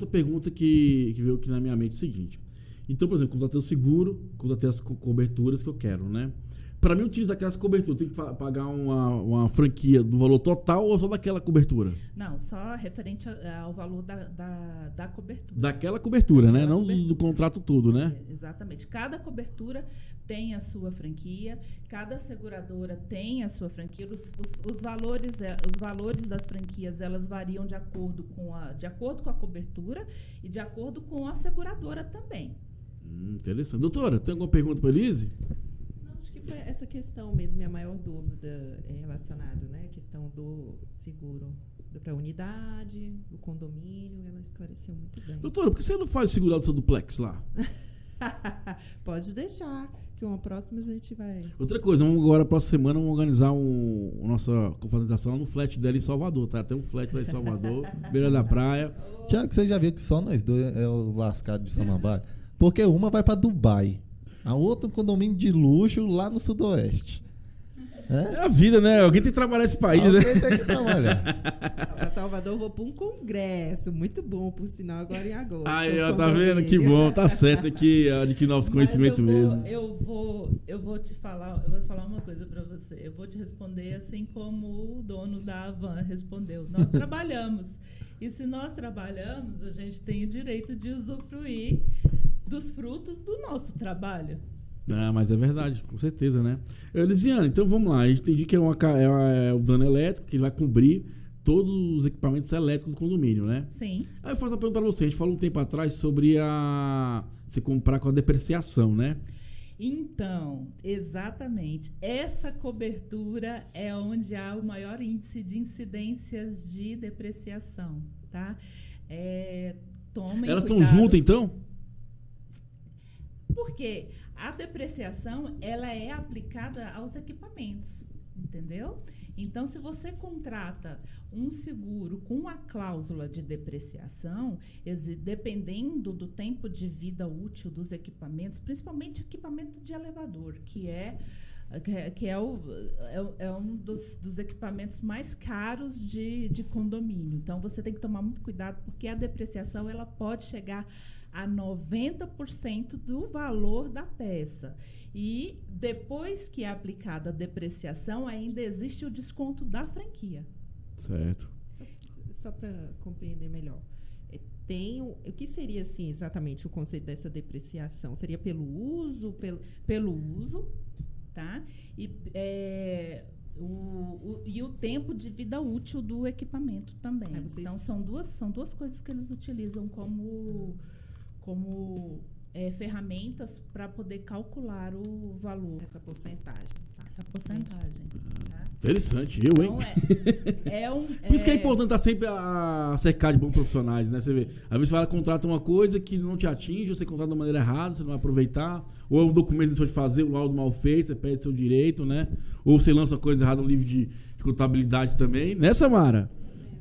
pergunta que veio aqui na minha mente é o seguinte. Então, por exemplo, contratei o seguro, contratei as coberturas que eu quero, né? Para mim, utilizar aquelas coberturas, tem que pagar uma franquia do valor total ou só daquela cobertura? Não, só referente ao valor da cobertura. Daquela cobertura, né? Daquela Não cobertura. do contrato todo, né? Exatamente. Cada cobertura tem a sua franquia, cada seguradora tem a sua franquia. Os valores das franquias, elas variam de acordo com a cobertura e de acordo com a seguradora também. Interessante. Doutora, tem alguma pergunta para a Elise? Não, Acho que foi essa questão mesmo, minha maior dúvida relacionada, né? A questão do seguro para a unidade, do condomínio, ela esclareceu muito bem. Doutora, por que você não faz segurar o seu duplex lá? Pode deixar, que uma próxima a gente vai... Outra coisa, agora, próxima semana, vamos organizar nossa confraternização lá no flat dela em Salvador, tá? Tem um flat lá em Salvador, beira da praia. Tiago, você já viu que só nós dois é o lascado de Samambaia? Porque uma vai pra Dubai, a outra um condomínio de luxo lá no Sudoeste. É a vida, né? Alguém tem que trabalhar nesse país, né? Alguém tem que trabalhar. Para Salvador eu vou para um congresso, muito bom, por sinal, agora em agosto. Aí, ó, tá vendo? Que bom, tá certo aqui, adquirir novos conhecimentos mesmo. Eu vou te falar, uma coisa para você. Eu vou te responder assim como o dono da Avan respondeu. Nós trabalhamos. E se nós trabalhamos, a gente tem o direito de usufruir dos frutos do nosso trabalho. Ah, mas é verdade, com certeza, né? Elisiane, então vamos lá. A gente entendi que é o dano elétrico, que vai cobrir todos os equipamentos elétricos do condomínio, né? Sim. Aí eu faço uma pergunta para você. A gente falou um tempo atrás sobre você comprar com a depreciação, né? Então, exatamente. Essa cobertura é onde há o maior índice de incidências de depreciação, tá? Tomem Elas cuidado. estão juntas, então? Porque a depreciação, ela é aplicada aos equipamentos, entendeu? Então, se você contrata um seguro com a cláusula de depreciação, dependendo do tempo de vida útil dos equipamentos, principalmente equipamento de elevador, que é um dos equipamentos mais caros de condomínio. Então, você tem que tomar muito cuidado, porque a depreciação ela pode chegar a 90% do valor da peça. E depois que é aplicada a depreciação, ainda existe o desconto da franquia. Certo. Só para compreender melhor. O que seria assim, exatamente o conceito dessa depreciação? Seria pelo uso? Pelo uso, tá? E o tempo de vida útil do equipamento também. Então, são duas coisas que eles utilizam como ferramentas para poder calcular o valor. Essa porcentagem. Essa porcentagem. Tá? Interessante, hein? Então, Por isso que é importante estar sempre a cercar de bons profissionais, né? Você vê, às vezes você contrata uma coisa que não te atinge, ou você contrata da maneira errada, você não vai aproveitar, ou é um documento que você pode fazer, um laudo mal feito, você perde seu direito, né? Ou você lança coisa errada no livro de contabilidade também, né, Samara?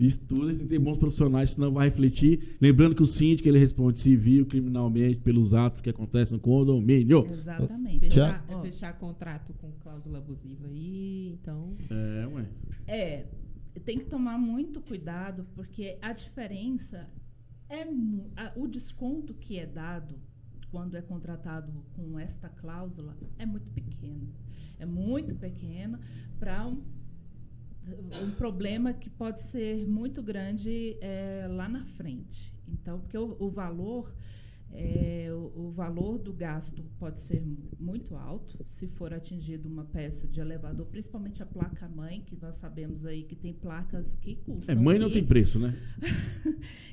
Isso tudo, tem que ter bons profissionais, senão vai refletir. Lembrando que o síndico ele responde civil, criminalmente, pelos atos que acontecem no condomínio. Exatamente. Fechar contrato com cláusula abusiva aí, então... Tem que tomar muito cuidado, porque a diferença o desconto que é dado quando é contratado com esta cláusula é muito pequeno. É muito pequeno para um problema que pode ser muito grande lá na frente. Então, porque o valor do gasto pode ser muito alto se for atingido uma peça de elevador, principalmente a placa-mãe, que nós sabemos aí que tem placas que custam... mãe não tem preço, né?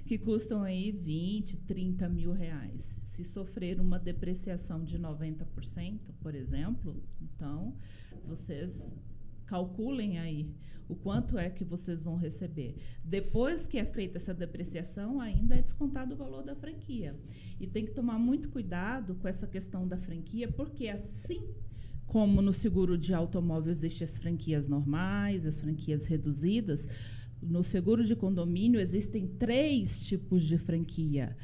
que custam aí 20, 30 mil reais. Se sofrer uma depreciação de 90%, por exemplo, então, vocês... calculem aí o quanto é que vocês vão receber. Depois que é feita essa depreciação, ainda é descontado o valor da franquia. E tem que tomar muito cuidado com essa questão da franquia, porque assim como no seguro de automóvel existem as franquias normais, as franquias reduzidas, no seguro de condomínio existem 3 tipos de franquia.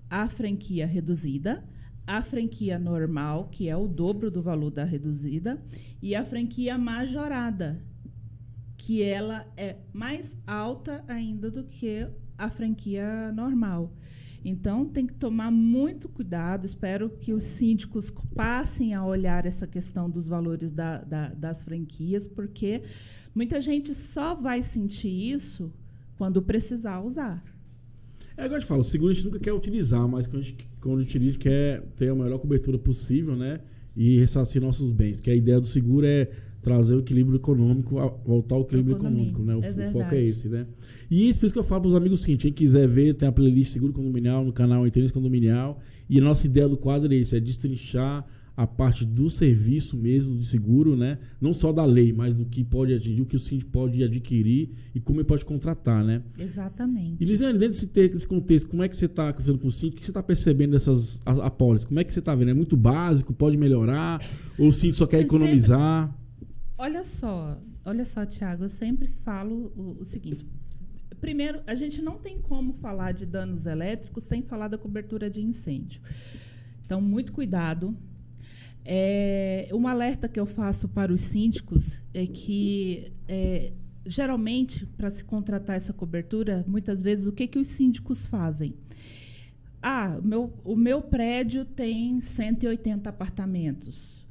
A franquia reduzida, a franquia normal, que é o dobro do valor da reduzida, e a franquia majorada, que ela é mais alta ainda do que a franquia normal. Então, tem que tomar muito cuidado. Espero que os síndicos passem a olhar essa questão dos valores das franquias, porque muita gente só vai sentir isso quando precisar usar. Igual eu te falo, o seguro a gente nunca quer utilizar, mas quando a gente quer ter a melhor cobertura possível, né? E ressarcir nossos bens. Porque a ideia do seguro é trazer o equilíbrio econômico, voltar ao equilíbrio econômico, né? O foco é esse, né? E por isso que eu falo para os amigos o seguinte: quem quiser ver, tem a playlist Seguro Condominial no canal Inteligência Condominial. E a nossa ideia do quadro é isso: é destrinchar a parte do serviço mesmo de seguro, né? Não só da lei, mas do que pode atingir, o que o síndico pode adquirir e como ele pode contratar, né? Exatamente. E Lisiane, dentro desse contexto, como é que você está fazendo com o síndico? O que você está percebendo dessas apólices? Como é que você está vendo? É muito básico? Pode melhorar? Ou o síndico só quer economizar? Olha só, Tiago, eu sempre falo o seguinte. Primeiro, a gente não tem como falar de danos elétricos sem falar da cobertura de incêndio. Então, muito cuidado. Um alerta que eu faço para os síndicos é que, geralmente, para se contratar essa cobertura, muitas vezes, o que os síndicos fazem? O meu prédio tem 180 apartamentos.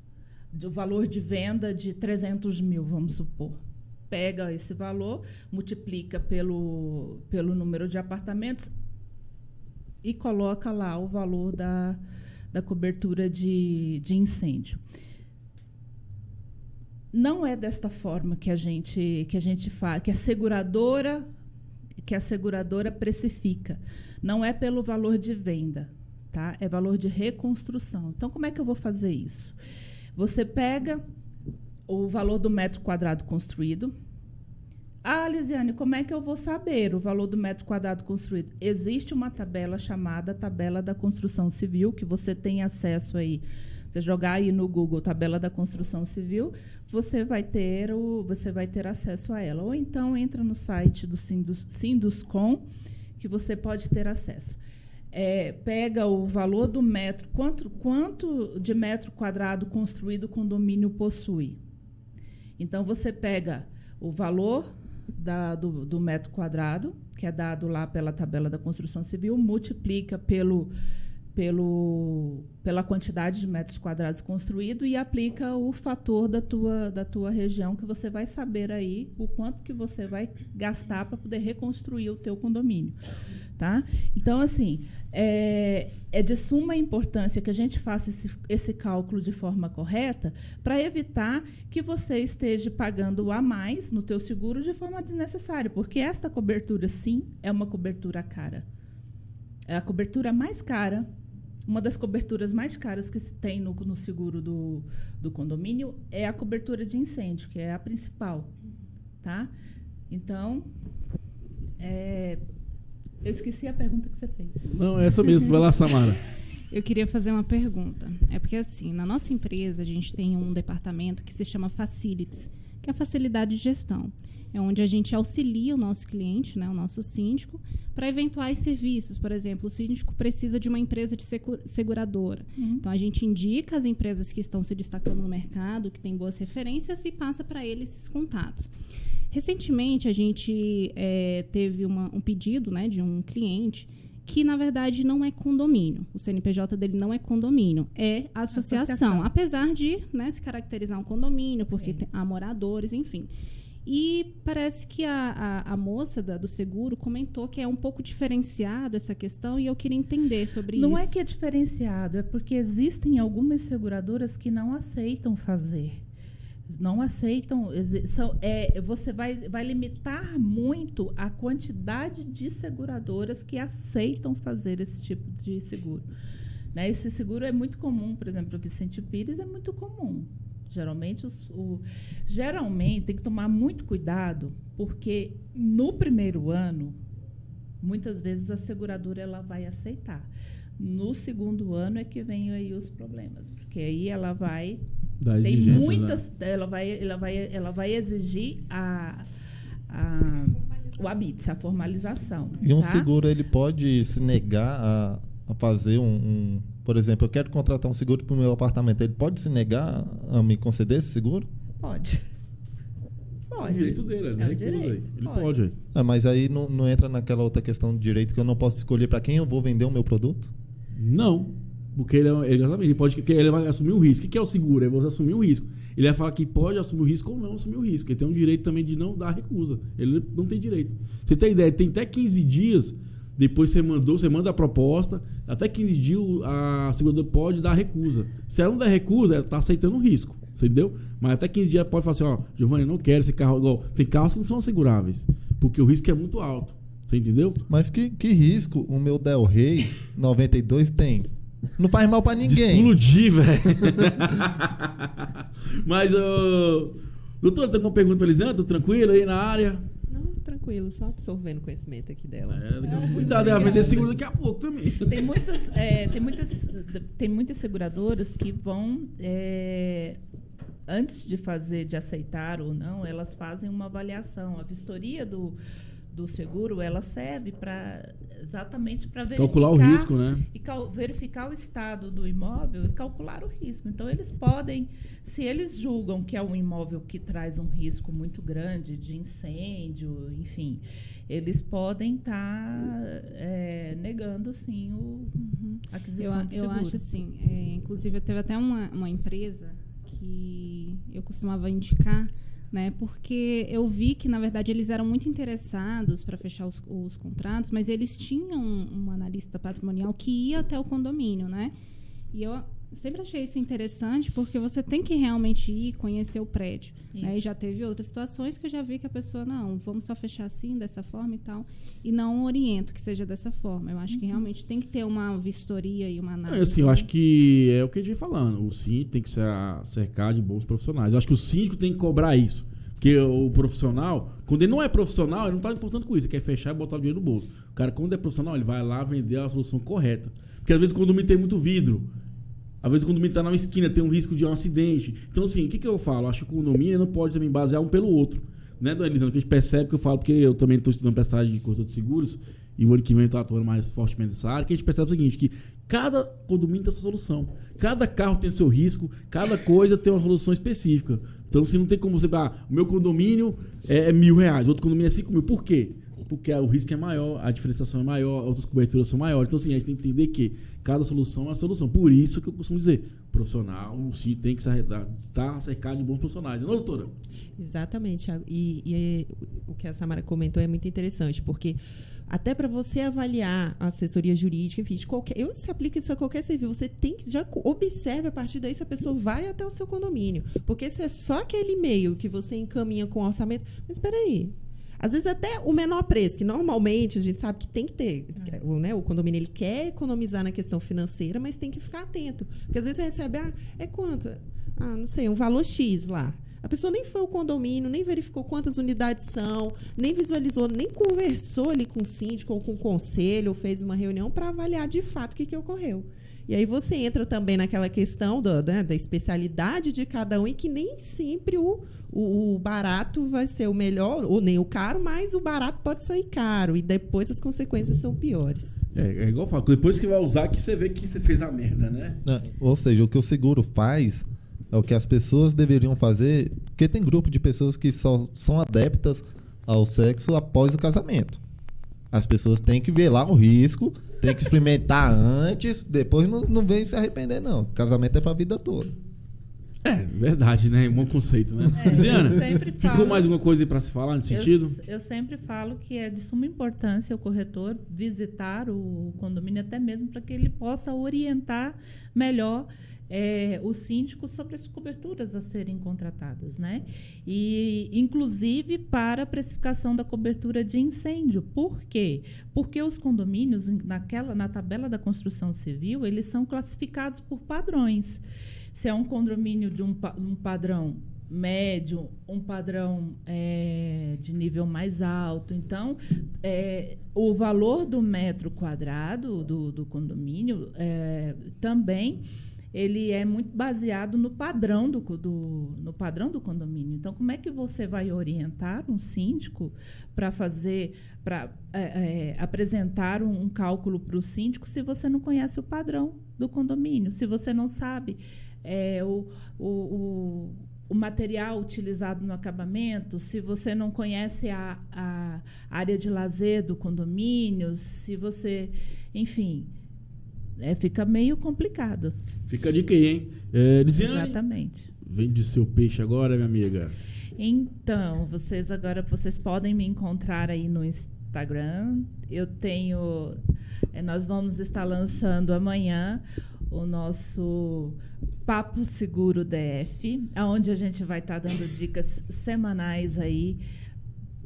O valor de venda de 300 mil, vamos supor. Pega esse valor, multiplica pelo número de apartamentos e coloca lá o valor da cobertura de incêndio. Não é desta forma que a gente faz, que a seguradora precifica. Não é pelo valor de venda, tá? É valor de reconstrução. Então, como é que eu vou fazer isso? Você pega o valor do metro quadrado construído. Lisiane, como é que eu vou saber o valor do metro quadrado construído? Existe uma tabela chamada Tabela da Construção Civil, que você tem acesso aí. Você jogar aí no Google Tabela da Construção Civil, você vai ter acesso a ela. Ou então entra no site do Sinduscom, que você pode ter acesso. Pega o valor do metro, quanto de metro quadrado construído o condomínio possui. Então, você pega o valor do metro quadrado, que é dado lá pela tabela da construção civil, multiplica pela quantidade de metros quadrados construídos e aplica o fator da tua região, que você vai saber aí o quanto que você vai gastar para poder reconstruir o teu condomínio. Tá? Então, assim, é de suma importância que a gente faça esse cálculo de forma correta para evitar que você esteja pagando a mais no teu seguro de forma desnecessária, porque esta cobertura, sim, é uma cobertura cara. É a cobertura mais cara, uma das coberturas mais caras que se tem no seguro do condomínio é a cobertura de incêndio, que é a principal. Tá? Então, eu esqueci a pergunta que você fez. Não, é essa mesmo. Vai lá, Samara. Eu queria fazer uma pergunta. É porque, assim, na nossa empresa, a gente tem um departamento que se chama Facilities, que é a facilidade de gestão. É onde a gente auxilia o nosso cliente, né, o nosso síndico, para eventuais serviços. Por exemplo, o síndico precisa de uma empresa de seguradora. Então, a gente indica as empresas que estão se destacando no mercado, que têm boas referências, e passa para eles esses contatos. Recentemente, a gente teve um pedido, né, de um cliente que, na verdade, não é condomínio. O CNPJ dele não é condomínio, é associação. Apesar de, né, se caracterizar um condomínio, porque há moradores, enfim. E parece que a moça do seguro comentou que é um pouco diferenciado essa questão, e eu queria entender sobre isso. Não é que é diferenciado, é porque existem algumas seguradoras que não aceitam fazer. Não aceitam. Você vai limitar muito a quantidade de seguradoras que aceitam fazer esse tipo de seguro. Né? Esse seguro é muito comum, por exemplo, o Vicente Pires é muito comum. Geralmente tem que tomar muito cuidado, porque no primeiro ano, muitas vezes a seguradora ela vai aceitar. No segundo ano é que vem aí os problemas, porque aí ela vai tem muitas, né? ela vai exigir o habite, a formalização. E um seguro ele pode se negar a fazer por exemplo, eu quero contratar um seguro para o meu apartamento. Ele pode se negar a me conceder esse seguro? Pode. É o direito dele, ele recusa. Ele pode. Mas aí não entra naquela outra questão de direito que eu não posso escolher para quem eu vou vender o meu produto? Não. Porque ele vai assumir um risco. O que é o seguro? É você assumir um risco. Ele vai falar que pode assumir o risco ou não assumir o risco. Ele tem um direito também de não dar recusa. Ele não tem direito. Você tem ideia? Tem até 15 dias... Depois você manda a proposta, até 15 dias a seguradora pode dar recusa. Se ela não der recusa, ela está aceitando o risco, entendeu? Mas até 15 dias pode falar assim, Giovanni, não quero esse carro. Igual, tem carros que não são asseguráveis, porque o risco é muito alto, você entendeu? Mas que risco o meu Del Rey 92 tem? Não faz mal pra De ninguém. explodir, velho. Mas, doutora, tem alguma pergunta pra Elisângela? Tô tranquilo aí na área? Não, tranquilo, só absorvendo o conhecimento aqui dela. Cuidado, ela vai vender seguro daqui a pouco também. Tem muitas seguradoras que vão, antes de aceitar ou não, elas fazem uma avaliação. A vistoria do seguro, ela serve exatamente para verificar... Calcular o risco, né? E verificar o estado do imóvel e calcular o risco. Então, eles podem, se eles julgam que é um imóvel que traz um risco muito grande de incêndio, enfim, eles podem estar negando, sim, a aquisição do seguro. Eu acho assim, inclusive, teve até uma empresa que eu costumava indicar, né, porque eu vi que, na verdade, eles eram muito interessados para fechar os contratos, mas eles tinham um analista patrimonial que ia até o condomínio, né? E eu sempre achei isso interessante, porque você tem que realmente ir conhecer o prédio. Né? E já teve outras situações que eu já vi que a pessoa, não, vamos só fechar assim, dessa forma e tal, e não oriento que seja dessa forma. Eu acho que realmente tem que ter uma vistoria e uma análise. Assim, eu acho que é o que a gente vem falando. O síndico tem que se cercar de bons profissionais. Eu acho que o síndico tem que cobrar isso. Porque o profissional, quando ele não é profissional, ele não está importando com isso. Ele quer fechar e botar o dinheiro no bolso. O cara, quando é profissional, ele vai lá vender a solução correta. Porque às vezes o condomínio tem muito vidro. Às vezes o condomínio está na esquina, tem um risco de um acidente. Então, assim, o que eu falo? Acho que o condomínio não pode também basear um pelo outro. Né, dona Elisângela? Que a gente percebe, que eu falo, porque eu também estou estudando prestagem de corretor de seguros, e o ano que vem eu estou atuando mais fortemente nessa área, que a gente percebe o seguinte, que cada condomínio tem a sua solução. Cada carro tem seu risco, cada coisa tem uma solução específica. Então, assim, não tem como você... o meu condomínio é R$1.000, outro condomínio é 5 mil. Por quê? Porque o risco é maior, a diferenciação é maior, outras coberturas são maiores. Então, assim, a gente tem que entender que cada solução é uma solução. Por isso que eu costumo dizer, profissional, o síndico tem que estar cercado de bons profissionais. Não, doutora? Exatamente, Thiago. E o que a Samara comentou é muito interessante, porque até para você avaliar a assessoria jurídica, enfim, se aplica isso a qualquer serviço, você tem que já observe a partir daí se a pessoa vai até o seu condomínio. Porque se é só aquele e-mail que você encaminha com orçamento... Mas espera aí. Às vezes até o menor preço, que normalmente a gente sabe que tem que ter. Né? O condomínio ele quer economizar na questão financeira, mas tem que ficar atento. Porque às vezes você recebe, é quanto? Não sei, um valor X lá. A pessoa nem foi ao condomínio, nem verificou quantas unidades são, nem visualizou, nem conversou ali com o síndico ou com o conselho, ou fez uma reunião para avaliar de fato o que ocorreu. E aí você entra também naquela questão da especialidade de cada um, e que nem sempre o barato vai ser o melhor, ou nem o caro, mas o barato pode sair caro, e depois as consequências são piores. É igual eu falo, depois que vai usar, que você vê que você fez a merda, né? Ou seja, o que o seguro faz é o que as pessoas deveriam fazer, porque tem grupo de pessoas que só são adeptas ao sexo após o casamento. As pessoas têm que ver lá o risco, tem que experimentar antes, depois não vem se arrepender, não. Casamento é pra vida toda. É, verdade, né? Um bom conceito, né? Ziana, ficou mais alguma coisa aí pra se falar nesse sentido? Eu sempre falo que é de suma importância o corretor visitar o condomínio, até mesmo para que ele possa orientar melhor o síndico sobre as coberturas a serem contratadas, né? E, inclusive, para a precificação da cobertura de incêndio. Por quê? Porque os condomínios, na tabela da construção civil, eles são classificados por padrões. Se é um condomínio de um padrão médio, um padrão de nível mais alto. Então, o valor do metro quadrado do condomínio também ele é muito baseado no padrão do condomínio. Então, como é que você vai orientar um síndico para apresentar um cálculo para o síndico se você não conhece o padrão do condomínio, se você não sabe o material utilizado no acabamento, se você não conhece a área de lazer do condomínio, se você... Enfim, fica meio complicado. Fica a dica aí, hein? Lisiane, exatamente. Vende seu peixe agora, minha amiga. Então, vocês podem me encontrar aí no Instagram. Nós vamos estar lançando amanhã o nosso Papo Seguro DF, onde a gente vai estar dando dicas semanais aí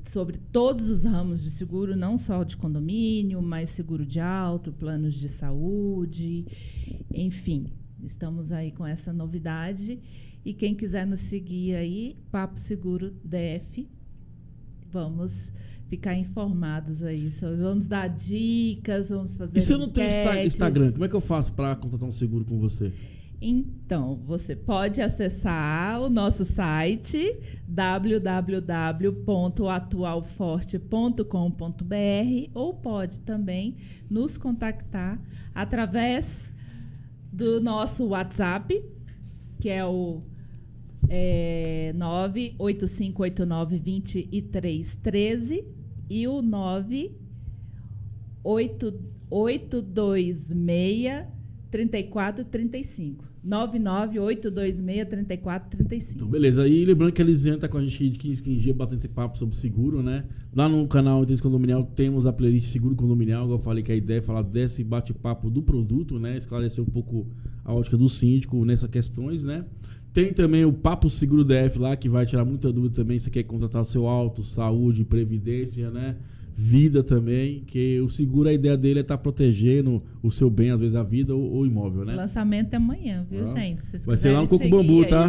sobre todos os ramos de seguro, não só de condomínio, mas seguro de auto, planos de saúde, enfim, estamos aí com essa novidade. E quem quiser nos seguir aí, Papo Seguro DF, vamos ficar informados aí. Vamos dar dicas, vamos fazer. E se eu não tenho enquetes. Instagram, como é que eu faço para contratar um seguro com você? Então, você pode acessar o nosso site www.atualforte.com.br ou pode também nos contactar através do nosso WhatsApp, que é o 985892313 e o 988263435. 998263435. Então, beleza. Aí, lembrando que a Lisiane tá com a gente de 15 em dia, batendo esse papo sobre seguro, né? Lá no canal Interesse Condominial temos a playlist Seguro Condominial, como eu falei que a ideia é falar desse bate-papo do produto, né? Esclarecer um pouco a ótica do síndico nessas questões, né? Tem também o Papo Seguro DF lá, que vai tirar muita dúvida também se quer contratar o seu auto, saúde, previdência, né? Vida também, que o seguro, a ideia dele é estar protegendo o seu bem, às vezes a vida ou o imóvel, né? O lançamento é amanhã, viu, gente? Vai ser lá no Coco Bambu, tá?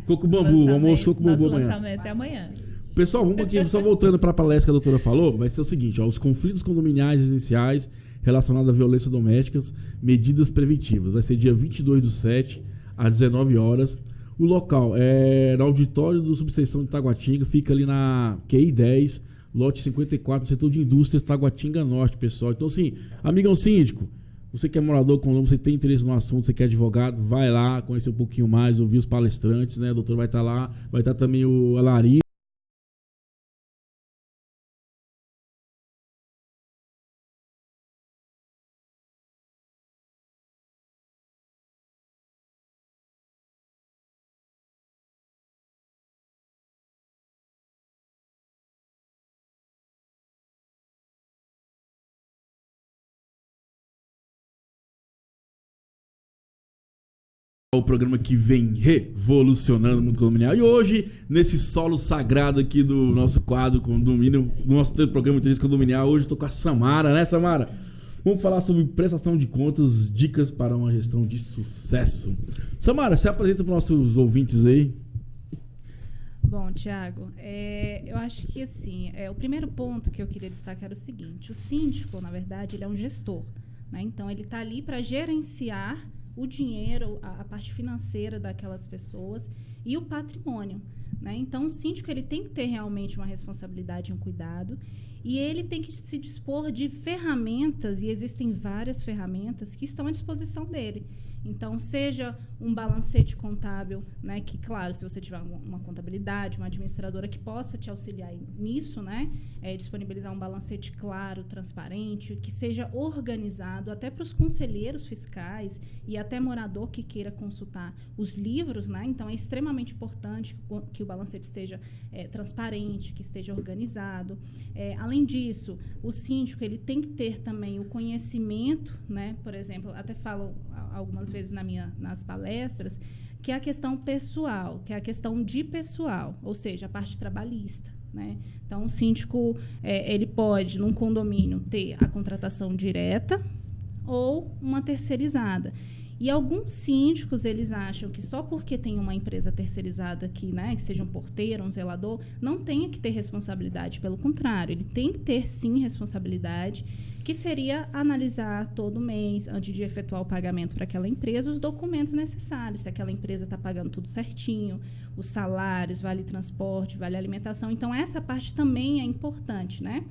Coco Bambu, almoço Coco Bambu amanhã. O lançamento é amanhã. Pessoal, vamos aqui, só voltando para a palestra que a doutora falou, vai ser o seguinte, ó, os conflitos condominiais residenciais relacionados à violência doméstica, medidas preventivas. Vai ser dia 22/7, às 19 horas. O local é no auditório do subseção de Taguatinga, fica ali na QI 10, lote 54, no setor de indústrias, Taguatinga Norte, pessoal. Então, assim, amigão síndico, você que é morador do condomínio, você tem interesse no assunto, você que é advogado, vai lá, conhecer um pouquinho mais, ouvir os palestrantes, né? O doutor vai estar lá, vai estar também o Alari. O programa que vem revolucionando o mundo condominial. E hoje, nesse solo sagrado aqui do nosso quadro condomínio, do nosso programa de Interesse Condominial, hoje estou com a Samara, né, Samara? Vamos falar sobre prestação de contas, dicas para uma gestão de sucesso. Samara, se apresenta para os nossos ouvintes aí. Bom, Tiago, eu acho que assim, o primeiro ponto que eu queria destacar era o seguinte: o síndico, na verdade, ele é um gestor, né? Então, ele está ali para gerenciar o dinheiro, a parte financeira daquelas pessoas e o patrimônio, né? Então, o síndico ele tem que ter realmente uma responsabilidade e um cuidado, e ele tem que se dispor de ferramentas, e existem várias ferramentas que estão à disposição dele. Então, seja um balancete contábil, né, que, claro, se você tiver uma contabilidade, uma administradora que possa te auxiliar nisso, né, disponibilizar um balancete claro, transparente, que seja organizado até para os conselheiros fiscais e até morador que queira consultar os livros, né. Então, é extremamente importante que o balancete esteja transparente, que esteja organizado. Além disso, o síndico ele tem que ter também o conhecimento, né, por exemplo, até falo algumas vezes nas palestras, que é a questão pessoal, que é a questão de pessoal, ou seja, a parte trabalhista, né? Então, o síndico, ele pode, num condomínio, ter a contratação direta ou uma terceirizada. E alguns síndicos, eles acham que só porque tem uma empresa terceirizada aqui, né, que seja um porteiro, um zelador, não tenha que ter responsabilidade. Pelo contrário, ele tem que ter, sim, responsabilidade, que seria analisar todo mês, antes de efetuar o pagamento para aquela empresa, os documentos necessários, se aquela empresa está pagando tudo certinho, os salários, vale transporte, vale alimentação. Então, essa parte também é importante, né?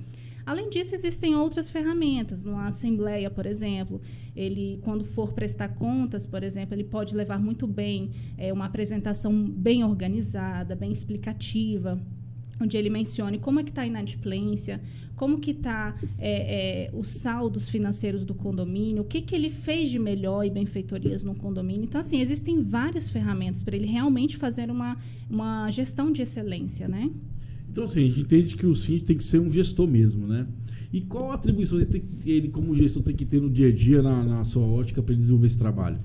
Além disso, existem outras ferramentas. Numa assembleia, por exemplo, ele, quando for prestar contas, por exemplo, ele pode levar muito bem uma apresentação bem organizada, bem explicativa, onde ele mencione como é que está a inadimplência, como que está os saldos financeiros do condomínio, o que ele fez de melhor e benfeitorias no condomínio. Então, assim, existem várias ferramentas para ele realmente fazer uma gestão de excelência, né? Então, assim, a gente entende que o síndico tem que ser um gestor mesmo, né? E qual atribuição ele, como gestor, tem que ter no dia a dia, na sua ótica, para ele desenvolver esse trabalho?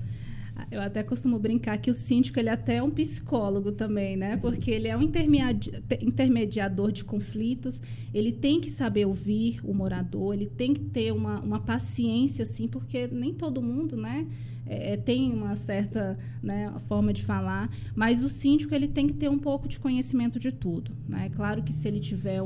Eu até costumo brincar que o síndico ele até é um psicólogo também, né? Porque ele é um intermediador de conflitos, ele tem que saber ouvir o morador, ele tem que ter uma paciência, assim, porque nem todo mundo, né? Tem uma certa, né, forma de falar, mas o síndico ele tem que ter um pouco de conhecimento de tudo, né? Claro que se ele tiver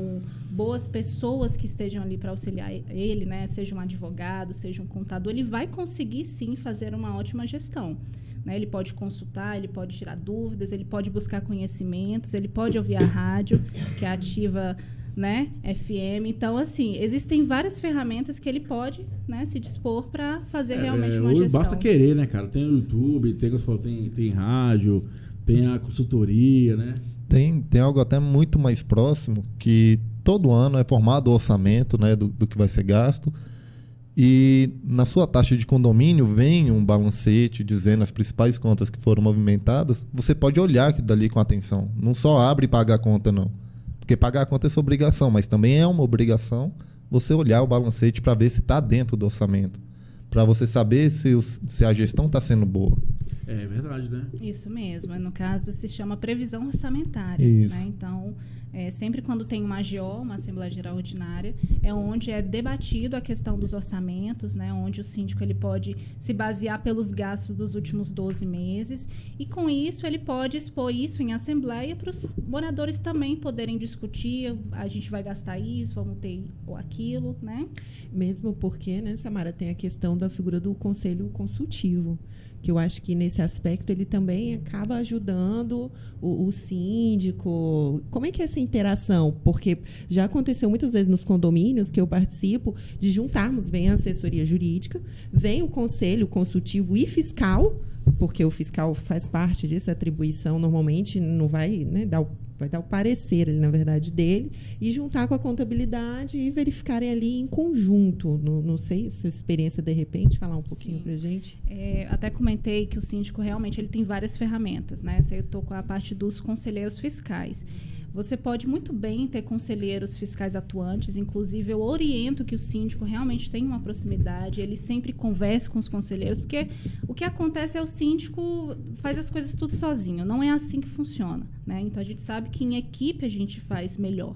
boas pessoas que estejam ali para auxiliar ele, né, seja um advogado, seja um contador, ele vai conseguir sim fazer uma ótima gestão, né? Ele pode consultar, ele pode tirar dúvidas, ele pode buscar conhecimentos, ele pode ouvir a rádio, que é ativa, né, FM. Então, assim, existem várias ferramentas que ele pode, né, se dispor para fazer realmente uma gestão. Basta querer, né, cara? Tem o YouTube, tem rádio, tem a consultoria, né? Tem algo até muito mais próximo, que todo ano é formado o orçamento, né, do que vai ser gasto, e na sua taxa de condomínio vem um balancete dizendo as principais contas que foram movimentadas. Você pode olhar aquilo dali com atenção, não só abre e paga a conta, não. Porque pagar a conta é sua obrigação, mas também é uma obrigação você olhar o balancete para ver se está dentro do orçamento, para você saber se a gestão está sendo boa. É verdade, né? Isso mesmo. No caso, se chama previsão orçamentária. Isso. Né? Então, sempre quando tem uma AGO, uma Assembleia Geral Ordinária, é onde é debatido a questão dos orçamentos, né? Onde o síndico ele pode se basear pelos gastos dos últimos 12 meses e, com isso, ele pode expor isso em assembleia para os moradores também poderem discutir, a gente vai gastar isso, vamos ter aquilo, né? Mesmo porque, né, Samara, tem a questão da figura do conselho consultivo, que eu acho que nesse aspecto ele também acaba ajudando o síndico. Como é que é essa interação? Porque já aconteceu muitas vezes nos condomínios que eu participo de juntarmos, vem a assessoria jurídica, vem o conselho consultivo e fiscal, porque o fiscal faz parte disso, a atribuição normalmente não vai, né, vai dar o parecer, na verdade, dele, e juntar com a contabilidade e verificarem ali em conjunto. Não sei se a experiência, de repente, falar um pouquinho para a gente. Até comentei que o síndico realmente ele tem várias ferramentas, né? Você tocou a parte dos conselheiros fiscais. Você pode muito bem ter conselheiros fiscais atuantes, inclusive eu oriento que o síndico realmente tenha uma proximidade, ele sempre converse com os conselheiros, porque o que acontece é o síndico faz as coisas tudo sozinho, não é assim que funciona, né? Então, a gente sabe que em equipe a gente faz melhor.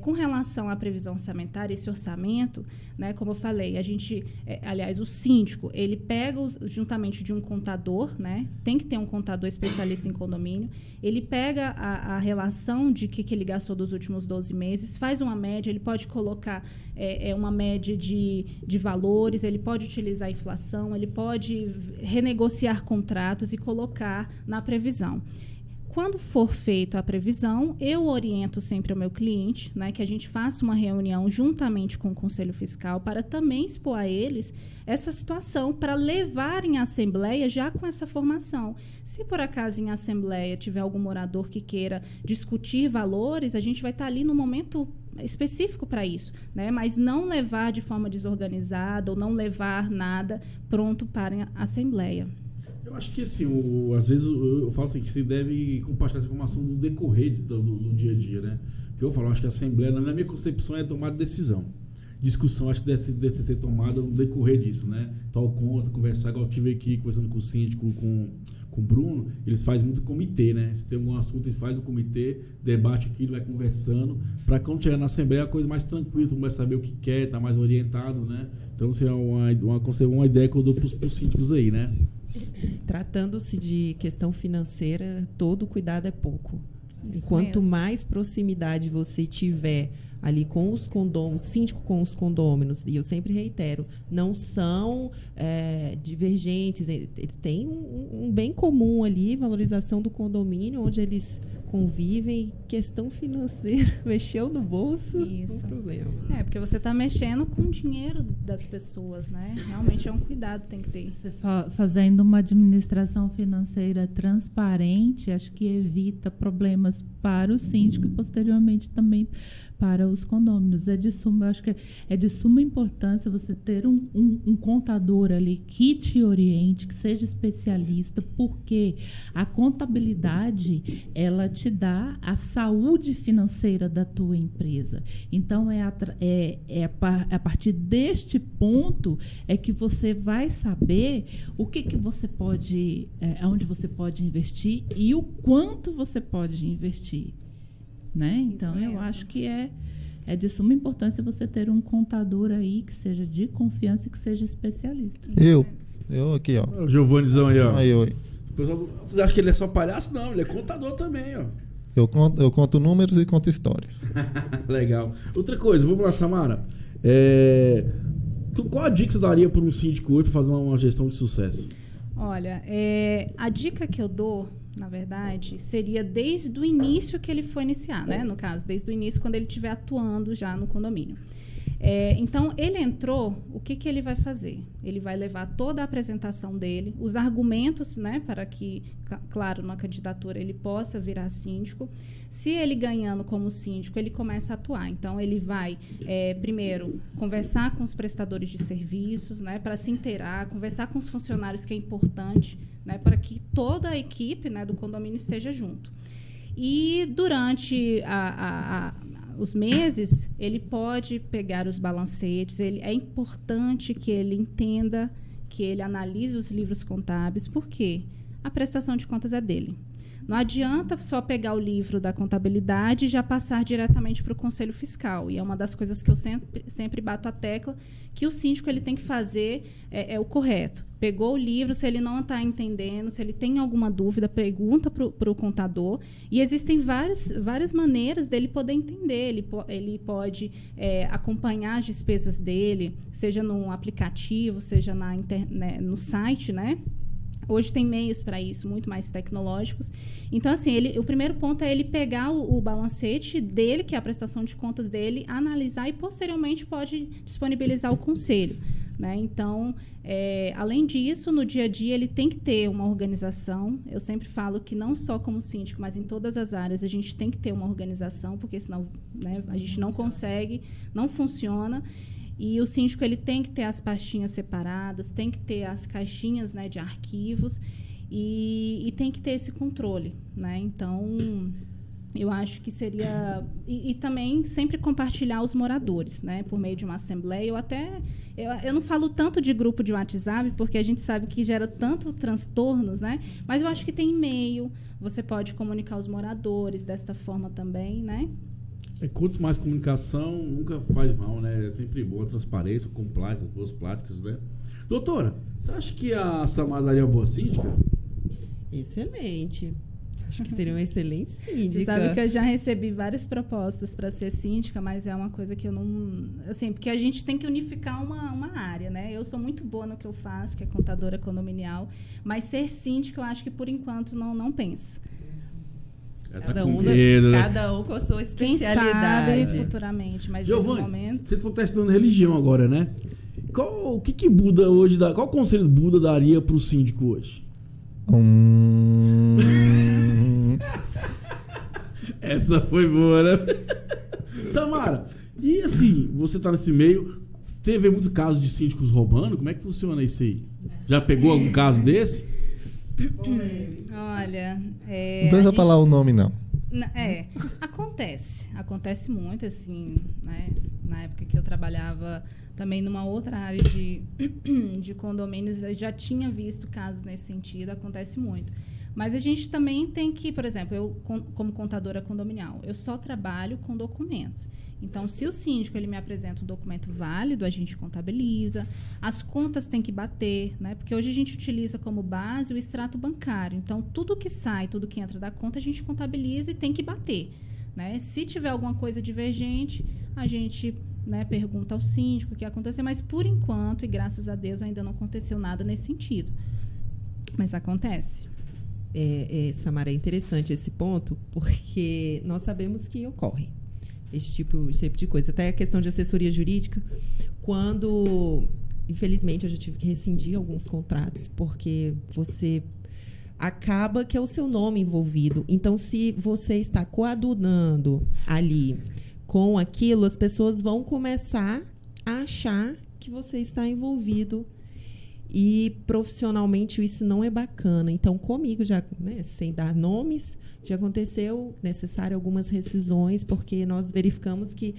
Com relação à previsão orçamentária, esse orçamento, né, como eu falei, a gente, aliás, o síndico, ele pega juntamente de um contador, né, tem que ter um contador especialista em condomínio, ele pega a relação de que ele gastou dos últimos 12 meses, faz uma média, ele pode colocar uma média de valores, ele pode utilizar a inflação, ele pode renegociar contratos e colocar na previsão. Quando for feita a previsão, eu oriento sempre ao meu cliente, né, que a gente faça uma reunião juntamente com o Conselho Fiscal para também expor a eles essa situação, para levarem à Assembleia já com essa formação. Se por acaso em Assembleia tiver algum morador que queira discutir valores, a gente vai estar ali no momento específico para isso, né? Mas não levar de forma desorganizada ou não levar nada pronto para a Assembleia. Eu acho que, assim, às vezes eu falo assim, que você deve compartilhar essa informação no decorrer do dia a dia, né? Porque eu falo, acho que a Assembleia, na minha concepção, é tomar decisão. Discussão, acho que deve ser tomada no decorrer disso, né? Tal conta, conversar, igual eu tive aqui conversando com o síndico, com o Bruno, eles fazem muito comitê, né? Se tem algum assunto, eles fazem um comitê, debate aquilo, vai conversando, para quando chegar na Assembleia, a coisa mais tranquila, todo mundo vai saber o que quer, tá mais orientado, né? Então, assim, é uma ideia que eu dou pros síndicos aí, né? Tratando-se de questão financeira, todo cuidado é pouco. Isso e quanto mesmo. mais proximidade você tiver ali com os condôminos, síndico com os condôminos, e eu sempre reitero, não são divergentes, eles têm um bem comum ali, valorização do condomínio, onde eles convivem, questão financeira, mexeu no bolso, Isso. não tem problema. Porque você está mexendo com o dinheiro das pessoas, né? Realmente é um cuidado que tem que ter. Você fazendo uma administração financeira transparente, acho que evita problemas para o síndico e posteriormente também para os condôminos. Eu acho que é de suma importância você ter um contador ali que te oriente, que seja especialista, porque a contabilidade, ela te dar a saúde financeira da tua empresa. Então, a partir deste ponto é que você vai saber o que você pode, onde você pode investir e o quanto você pode investir. Né? Então, eu acho que é de suma importância você ter um contador aí que seja de confiança e que seja especialista. Eu aqui, ó. O Giovanizão aí, ó. Aí, O pessoal, vocês acham que ele é só palhaço? Não, ele é contador também, ó. eu conto números e conto histórias. Legal. Outra coisa, vamos lá, Samara. Qual a dica que você daria para um síndico hoje para fazer uma gestão de sucesso? Olha, a dica que eu dou, na verdade, seria desde o início que ele for iniciar, né? No caso, desde o início, quando ele estiver atuando já no condomínio. Então, ele entrou, o que ele vai fazer? Ele vai levar toda a apresentação dele, os argumentos, né, para que, claro, na candidatura ele possa virar síndico. Se ele ganhando como síndico, ele começa a atuar. Então, ele vai, primeiro, conversar com os prestadores de serviços, né, para se inteirar, conversar com os funcionários, que é importante, né, para que toda a equipe, né, do condomínio esteja junto. E durante os meses, ele pode pegar os balancetes. É importante que ele entenda, que ele analise os livros contábeis, porque a prestação de contas é dele. Não adianta só pegar o livro da contabilidade e já passar diretamente para o Conselho Fiscal. E é uma das coisas que eu sempre bato a tecla, que o síndico ele tem que fazer o correto. Pegou o livro, se ele não está entendendo, se ele tem alguma dúvida, pergunta para o contador. E existem várias maneiras dele poder entender. Ele pode acompanhar as despesas dele, seja no aplicativo, seja no site, né? Hoje tem meios para isso, muito mais tecnológicos. Então, assim, o primeiro ponto é ele pegar o balancete dele, que é a prestação de contas dele, analisar e, posteriormente, pode disponibilizar o conselho. Né? Então, além disso, no dia a dia, ele tem que ter uma organização. Eu sempre falo que não só como síndico, mas em todas as áreas, a gente tem que ter uma organização, porque senão, né, a gente não consegue, não funciona. E o síndico ele tem que ter as pastinhas separadas, tem que ter as caixinhas, né, de arquivos e tem que ter esse controle. Né? Então, eu acho que seria... E também sempre compartilhar os moradores, né, por meio de uma assembleia. Eu não falo tanto de grupo de WhatsApp, porque a gente sabe que gera tanto transtornos, né? Mas eu acho que tem e-mail, você pode comunicar os moradores desta forma também, né? Quanto mais comunicação, nunca faz mal, né? É sempre bom a transparência, o compliance, as boas práticas, né? Doutora, você acha que a Samara daria uma boa síndica? Excelente. Acho que seria uma excelente síndica. Você sabe que eu já recebi várias propostas para ser síndica, mas é uma coisa que eu não... Assim, porque a gente tem que unificar uma área, né? Eu sou muito boa no que eu faço, que é contadora condominial, mas ser síndica eu acho que, por enquanto, não penso. Cada um com a sua especialidade. Quem sabe futuramente, mas Giovani, nesse momento... Você está estudando religião agora, né? O que Buda hoje dá? Qual conselho Buda daria para o síndico hoje? Essa foi boa, né? Samara, e assim, você está nesse meio, teve muito caso de síndicos roubando? Como é que funciona isso aí? Já pegou algum caso desse? Olha, não precisa falar o nome, não. Acontece muito, assim, né? Na época que eu trabalhava também numa outra área de condomínios, eu já tinha visto casos nesse sentido, acontece muito. Mas a gente também tem que, por exemplo, eu como contadora condominial, eu só trabalho com documentos. Então, se o síndico ele me apresenta um documento válido, a gente contabiliza. As contas têm que bater, né? Porque hoje a gente utiliza como base o extrato bancário. Então, tudo que sai, tudo que entra da conta, a gente contabiliza e tem que bater. Né? Se tiver alguma coisa divergente, a gente, né, pergunta ao síndico o que aconteceu. Mas, por enquanto, e graças a Deus, ainda não aconteceu nada nesse sentido. Mas acontece. Samara, é interessante esse ponto, porque nós sabemos que ocorre esse tipo de coisa. Até a questão de assessoria jurídica, quando, infelizmente, eu já tive que rescindir alguns contratos, porque você acaba que é o seu nome envolvido. Então, se você está coadunando ali com aquilo, as pessoas vão começar a achar que você está envolvido. e profissionalmente isso não é bacana. Então, comigo, já, né, sem dar nomes, já aconteceu necessário algumas rescisões, porque nós verificamos que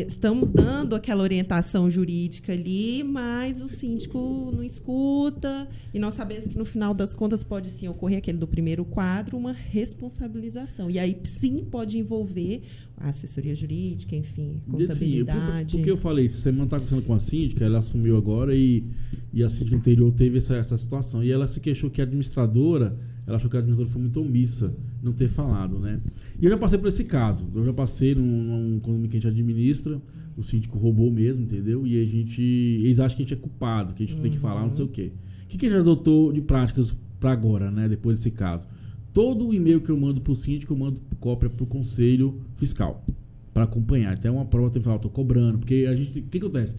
estamos dando aquela orientação jurídica ali, mas o síndico não escuta, e nós sabemos que no final das contas pode sim ocorrer aquele do primeiro quadro, uma responsabilização. E aí sim pode envolver a assessoria jurídica, enfim, contabilidade. Porque eu falei, se você não está conversando com a síndica, ela assumiu agora e a síndica anterior teve essa situação. E ela se queixou que a administradora, ela achou que a administradora foi muito omissa, não ter falado, né? E eu já passei por esse caso. Eu já passei num condomínio que a gente administra, o síndico roubou mesmo, entendeu? E eles acham que a gente é culpado, que a gente tem que falar, não sei o quê. O que a gente adotou de práticas para agora, né? Depois desse caso. Todo o e-mail que eu mando para o síndico, eu mando cópia para o Conselho Fiscal, para acompanhar. Até uma prova tem que falar, estou cobrando. Porque o que acontece?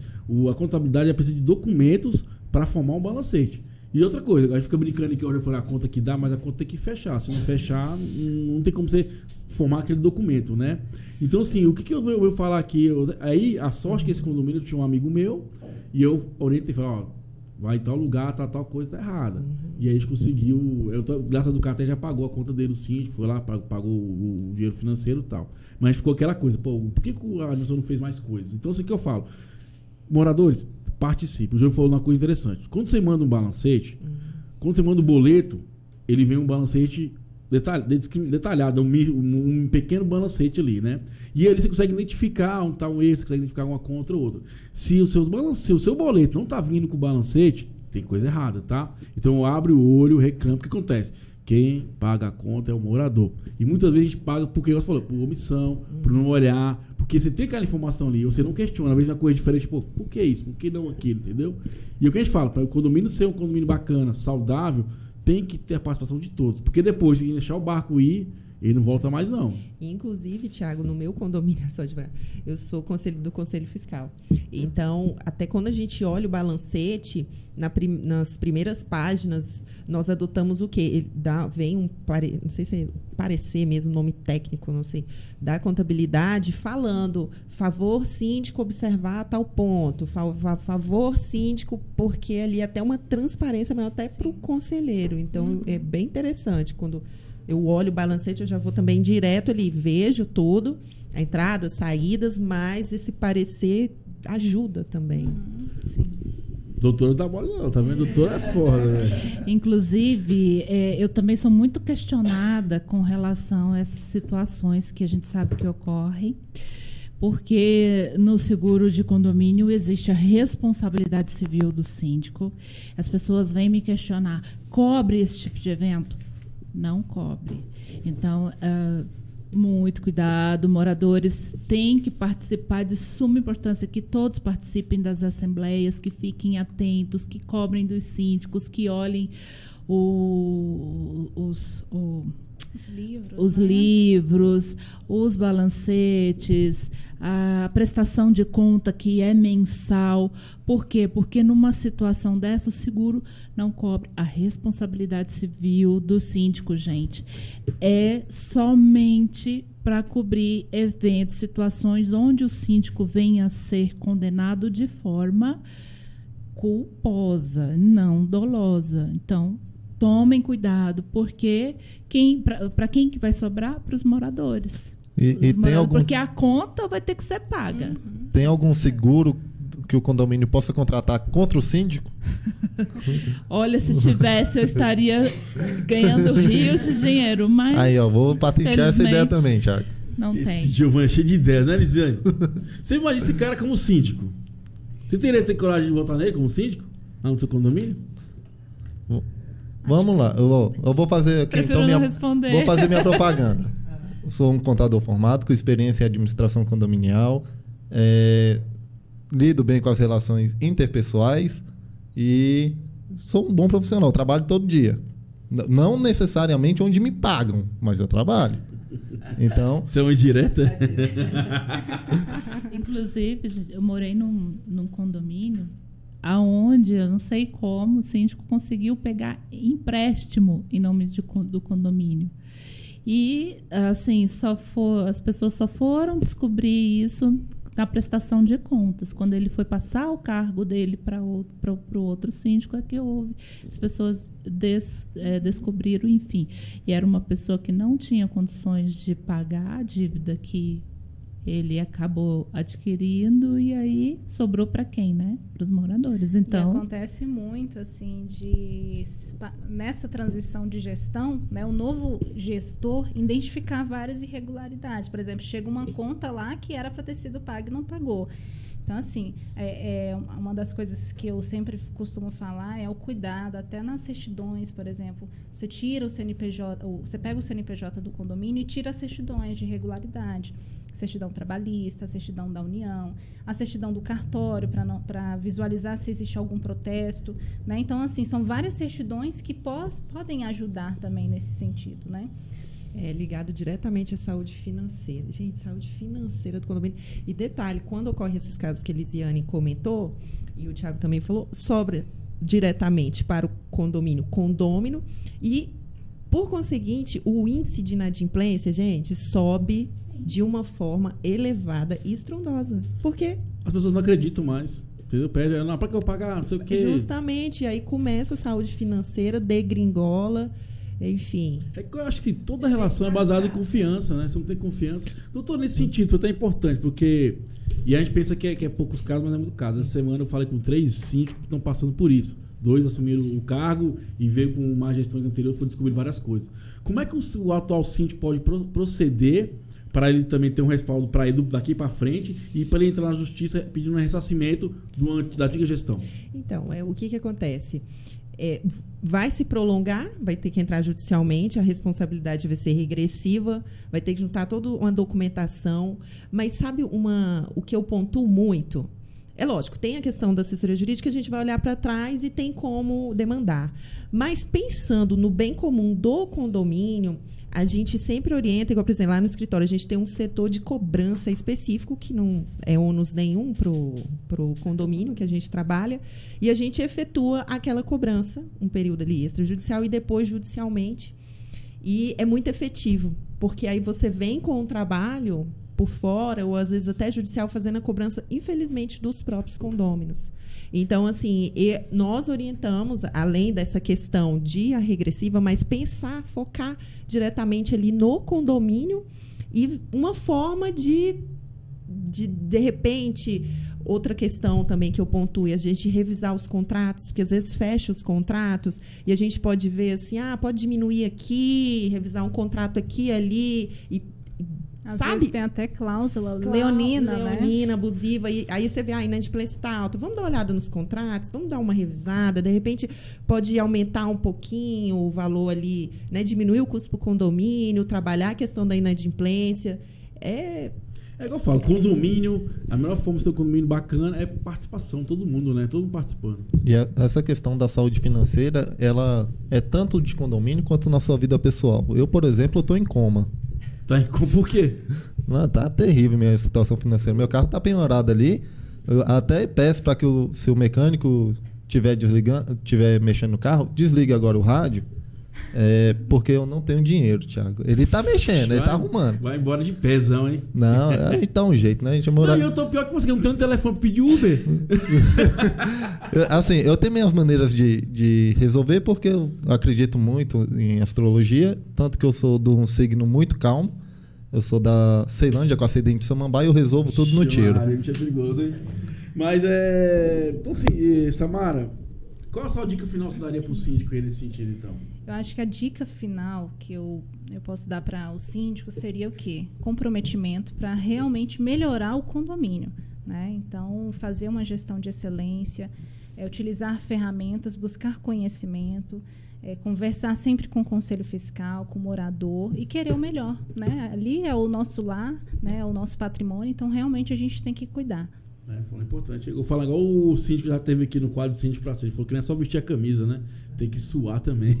A contabilidade precisa de documentos para formar um balancete. E outra coisa, a gente fica brincando que hoje eu falei a conta que dá, mas a conta tem que fechar. Se não fechar, não tem como você formar aquele documento, né? Então, assim, o que eu vou falar aqui? Aí, a sorte que esse condomínio tinha um amigo meu, e eu orientei e falei, ó, vai em tal lugar, tal coisa tá errada. E aí a gente conseguiu, graças a Deus, o cara até já pagou a conta dele, o síndico, foi lá, pagou o dinheiro financeiro e tal. Mas ficou aquela coisa, pô, por que a administração não fez mais coisas? Então, isso que eu falo. Moradores, participe. O João falou uma coisa interessante. Quando você manda um balancete, quando você manda um boleto, ele vem um balancete detalhado, um pequeno balancete ali, né? E aí você consegue identificar onde está um erro, você consegue identificar uma contra ou outra. Se o seu boleto não está vindo com o balancete, tem coisa errada, tá? Então abre o olho, reclama. O que acontece? Quem paga a conta é o morador. E muitas vezes a gente paga porque, você falou, por omissão, por não olhar, porque você tem aquela informação ali, você não questiona, às vezes uma coisa diferente, pô, por que isso? Por que não aquilo, entendeu? E o que a gente fala, para o condomínio ser um condomínio bacana, saudável, tem que ter a participação de todos. Porque depois, se deixar o barco ir, ele não volta mais, não. Inclusive, Thiago, no meu condomínio, eu sou do Conselho Fiscal. Então, até quando a gente olha o balancete, nas primeiras páginas, nós adotamos o quê? Vem não sei se é parecer mesmo, nome técnico, não sei, da contabilidade, falando, favor síndico observar tal ponto, favor síndico, porque ali até uma transparência maior até para o conselheiro. Então, é bem interessante quando eu olho o balancete, eu já vou também direto ali, vejo tudo, a entrada, saídas, mas esse parecer ajuda também. Sim. Doutora da bola não, tá vendo? Doutora é foda, né? Inclusive, eu também sou muito questionada com relação a essas situações que a gente sabe que ocorrem, porque no seguro de condomínio existe a responsabilidade civil do síndico. As pessoas vêm me questionar, cobre esse tipo de evento? Não cobre. Então, muito cuidado. Moradores têm que participar, de suma importância que todos participem das assembleias, que fiquem atentos, que cobrem dos síndicos, que olhem os livros, os balancetes, a prestação de conta que é mensal. Por quê? Porque numa situação dessa, o seguro não cobre. A responsabilidade civil do síndico, gente, é somente para cobrir eventos, situações onde o síndico venha a ser condenado de forma culposa, não dolosa. Então, tomem cuidado, porque para quem que vai sobrar? Para os moradores. Porque a conta vai ter que ser paga. Tem algum seguro que o condomínio possa contratar contra o síndico? Olha, se tivesse, eu estaria ganhando rios de dinheiro, mas... Aí, ó, vou patentear essa ideia também, Thiago. Não tem. Giovanni é cheio de ideias, né, Lisiane? Você imagina esse cara como síndico? Você teria que ter coragem de votar nele como síndico? Lá no seu condomínio? Vamos lá, eu vou fazer aqui então vou fazer minha propaganda. Eu sou um contador formado com experiência em administração condominial, lido bem com as relações interpessoais e sou um bom profissional, trabalho todo dia. Não necessariamente onde me pagam, mas eu trabalho. Então, você é uma indireta? Inclusive, eu morei num condomínio aonde, eu não sei como, o síndico conseguiu pegar empréstimo em nome do condomínio. E, assim, as pessoas só foram descobrir isso na prestação de contas. Quando ele foi passar o cargo dele para o outro síndico, é que houve. As pessoas descobriram, enfim. E era uma pessoa que não tinha condições de pagar a dívida que ele acabou adquirindo, e aí sobrou para quem, né? Para os moradores. Então, e acontece muito, assim, nessa transição de gestão, né, o novo gestor identificar várias irregularidades. Por exemplo, chega uma conta lá que era para ter sido paga e não pagou. Então, assim, uma das coisas que eu sempre costumo falar é o cuidado, até nas certidões, por exemplo. Você tira o CNPJ, você pega o CNPJ do condomínio e tira as certidões de irregularidade. Certidão trabalhista, a certidão da União, a certidão do cartório para visualizar se existe algum protesto, né? Então, assim, são várias certidões que podem ajudar também nesse sentido, né? É ligado diretamente à saúde financeira. Gente, saúde financeira do condomínio. E detalhe, quando ocorrem esses casos que a Elisiane comentou, e o Thiago também falou, sobra diretamente para o condômino, e, por conseguinte, o índice de inadimplência, gente, sobe de uma forma elevada e estrondosa. Por quê? As pessoas não acreditam mais. Entendeu? Pede, não, para que eu pagar? Não sei o quê. Justamente, aí começa a saúde financeira, degringola, enfim. É que eu acho que toda relação é baseada em confiança, né? Se não tem confiança. Doutor, nesse sentido, foi até importante, porque. E a gente pensa que é poucos casos, mas é muito caso. Essa semana eu falei com 3 síndicos que estão passando por isso. 2 assumiram o cargo e veio com mais gestões anteriores, foram descobrir várias coisas. Como é que o atual síndico pode proceder para ele também ter um respaldo para ele daqui para frente e para ele entrar na justiça pedindo um ressarcimento da antiga gestão? Então, o que acontece? Vai se prolongar, vai ter que entrar judicialmente, a responsabilidade vai ser regressiva, vai ter que juntar toda uma documentação. Mas sabe o que eu pontuo muito? É lógico, tem a questão da assessoria jurídica, a gente vai olhar para trás e tem como demandar. Mas pensando no bem comum do condomínio, a gente sempre orienta, igual, por exemplo, lá no escritório, a gente tem um setor de cobrança específico, que não é ônus nenhum para o condomínio que a gente trabalha, e a gente efetua aquela cobrança, um período ali extrajudicial e depois judicialmente. E é muito efetivo, porque aí você vem com o trabalho por fora, ou às vezes até judicial, fazendo a cobrança, infelizmente, dos próprios condôminos. Então, assim, nós orientamos, além dessa questão de a regressiva, mas pensar, focar diretamente ali no condomínio e uma forma de repente, outra questão também que eu pontuo é a gente revisar os contratos, porque às vezes fecha os contratos e a gente pode ver assim, pode diminuir aqui, revisar um contrato aqui e ali, e às vezes tem até cláusula leonina, né? Leonina, abusiva. E aí você vê, a inadimplência está alta. Vamos dar uma olhada nos contratos, vamos dar uma revisada. De repente, pode aumentar um pouquinho o valor ali, né? Diminuir o custo para o condomínio, trabalhar a questão da inadimplência. É igual eu falo, condomínio, a melhor forma de ter um condomínio bacana é participação, todo mundo, né? Todo mundo participando. E essa questão da saúde financeira, ela é tanto de condomínio quanto na sua vida pessoal. Eu, por exemplo, estou em coma. Tá em coma por quê? Não, tá terrível minha situação financeira. Meu carro tá penhorado ali. Eu até peço para que se o mecânico estiver mexendo no carro, desligue agora o rádio. Porque eu não tenho dinheiro, Thiago. Ele tá mexendo, ele tá arrumando. Vai embora de pezão, hein? Não, a gente dá um jeito, né? A gente Não, eu tô pior que você, eu não tenho telefone pra pedir Uber. Assim, eu tenho minhas maneiras de resolver, porque eu acredito muito em astrologia, tanto que eu sou de um signo muito calmo. Eu sou da Ceilândia, com ascendente de Samambaia, e eu resolvo tudo no tiro. Isso é perigoso, hein? Mas então assim, Samara, qual a sua dica final você daria pro síndico aí nesse sentido, então? Eu acho que a dica final que eu posso dar para o síndico seria o quê? Comprometimento para realmente melhorar o condomínio, né? Então, fazer uma gestão de excelência, utilizar ferramentas, buscar conhecimento, conversar sempre com o conselho fiscal, com o morador e querer o melhor, né? Ali é o nosso lar, né? É o nosso patrimônio, então realmente a gente tem que cuidar. Foi importante. Eu falo igual o síndico já teve aqui no quadro de síndico pra síndico. Falou que não é só vestir a camisa, né? Tem que suar também.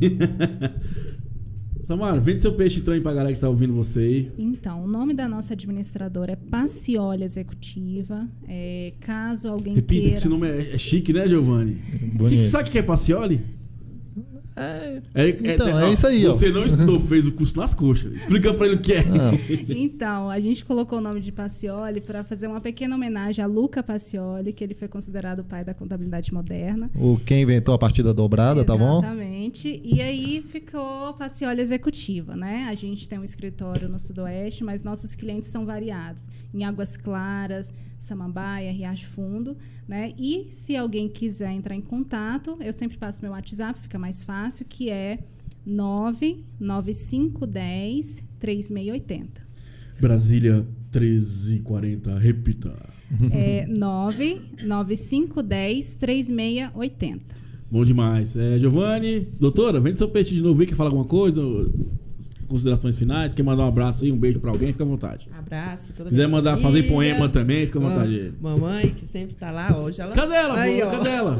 Samara, vende seu peixe então aí pra galera que tá ouvindo você aí. Então, o nome da nossa administradora é Pacioli Executiva. Caso alguém Repita queira... que esse nome é chique, né, Giovanni? O que sabe que é Pacioli? Então, é isso aí, Você ó. não estudou, fez o curso nas coxas. Explica pra ele o que é. Então, a gente colocou o nome de Pacioli para fazer uma pequena homenagem a Luca Pacioli, que ele foi considerado o pai da contabilidade moderna. Quem inventou a partida dobrada, tá bom? Exatamente. E aí ficou Pacioli Executiva, né? A gente tem um escritório no Sudoeste, mas nossos clientes são variados. Em Águas Claras, Samambaia, Riacho Fundo, né? E se alguém quiser entrar em contato, eu sempre passo meu WhatsApp, fica mais fácil, que é 99510-3680. Brasília 1340, repita. É 99510-3680. Bom demais. Giovanni, doutora, vende seu peixe de novo aí, quer falar alguma coisa? Considerações finais, quer mandar um abraço aí, um beijo pra alguém, fica à vontade. Abraço, toda quiser minha mandar família, fazer poema também, fica à vontade. Mamãe, que sempre tá lá, hoje ela... Cadê ela, aí, pô? Cadê ela?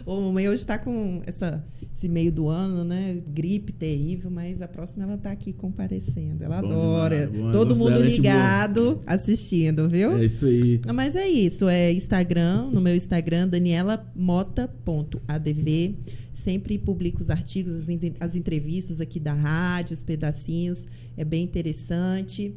Ô, mamãe hoje tá com esse meio do ano, né? Gripe terrível, mas a próxima ela tá aqui comparecendo. Ela adora. Demais, todo mundo dela, ligado, assistindo, viu? É isso aí. Mas é isso, Instagram, no meu Instagram, danielamota.adv. Sempre publico os artigos, as entrevistas aqui da rádio, os pedacinhos. É bem interessante.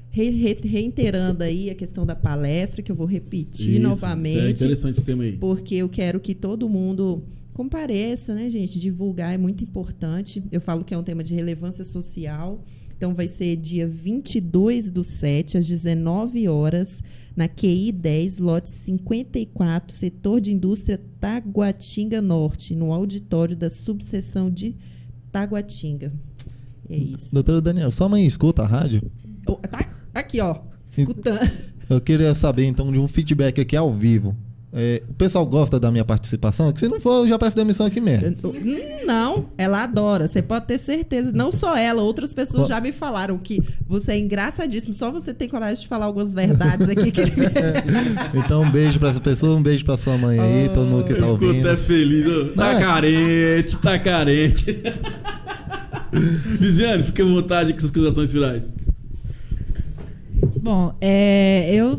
Reiterando aí a questão da palestra, que eu vou repetir novamente. É interessante esse tema aí. Porque eu quero que todo mundo compareça, né, gente? Divulgar é muito importante. Eu falo que é um tema de relevância social. Então, vai ser dia 22/7, às 19 horas, na QI 10, lote 54, setor de indústria Taguatinga Norte, no auditório da subseção de Taguatinga. É isso. Doutora Daniela, sua mãe escuta a rádio? Tá aqui, ó, escutando. Eu queria saber, então, de um feedback aqui ao vivo. O pessoal gosta da minha participação? Que se não for, eu já peço demissão aqui mesmo. Não, ela adora. Você pode ter certeza. Não só ela, outras pessoas já me falaram que você é engraçadíssimo. Só você tem coragem de falar algumas verdades aqui. Então, um beijo pra essa pessoa, um beijo pra sua mãe aí, todo mundo que tá ouvindo. Ficou até feliz. Tá carente, tá carente. Lisiane, fique à vontade com suas considerações finais. Bom, eu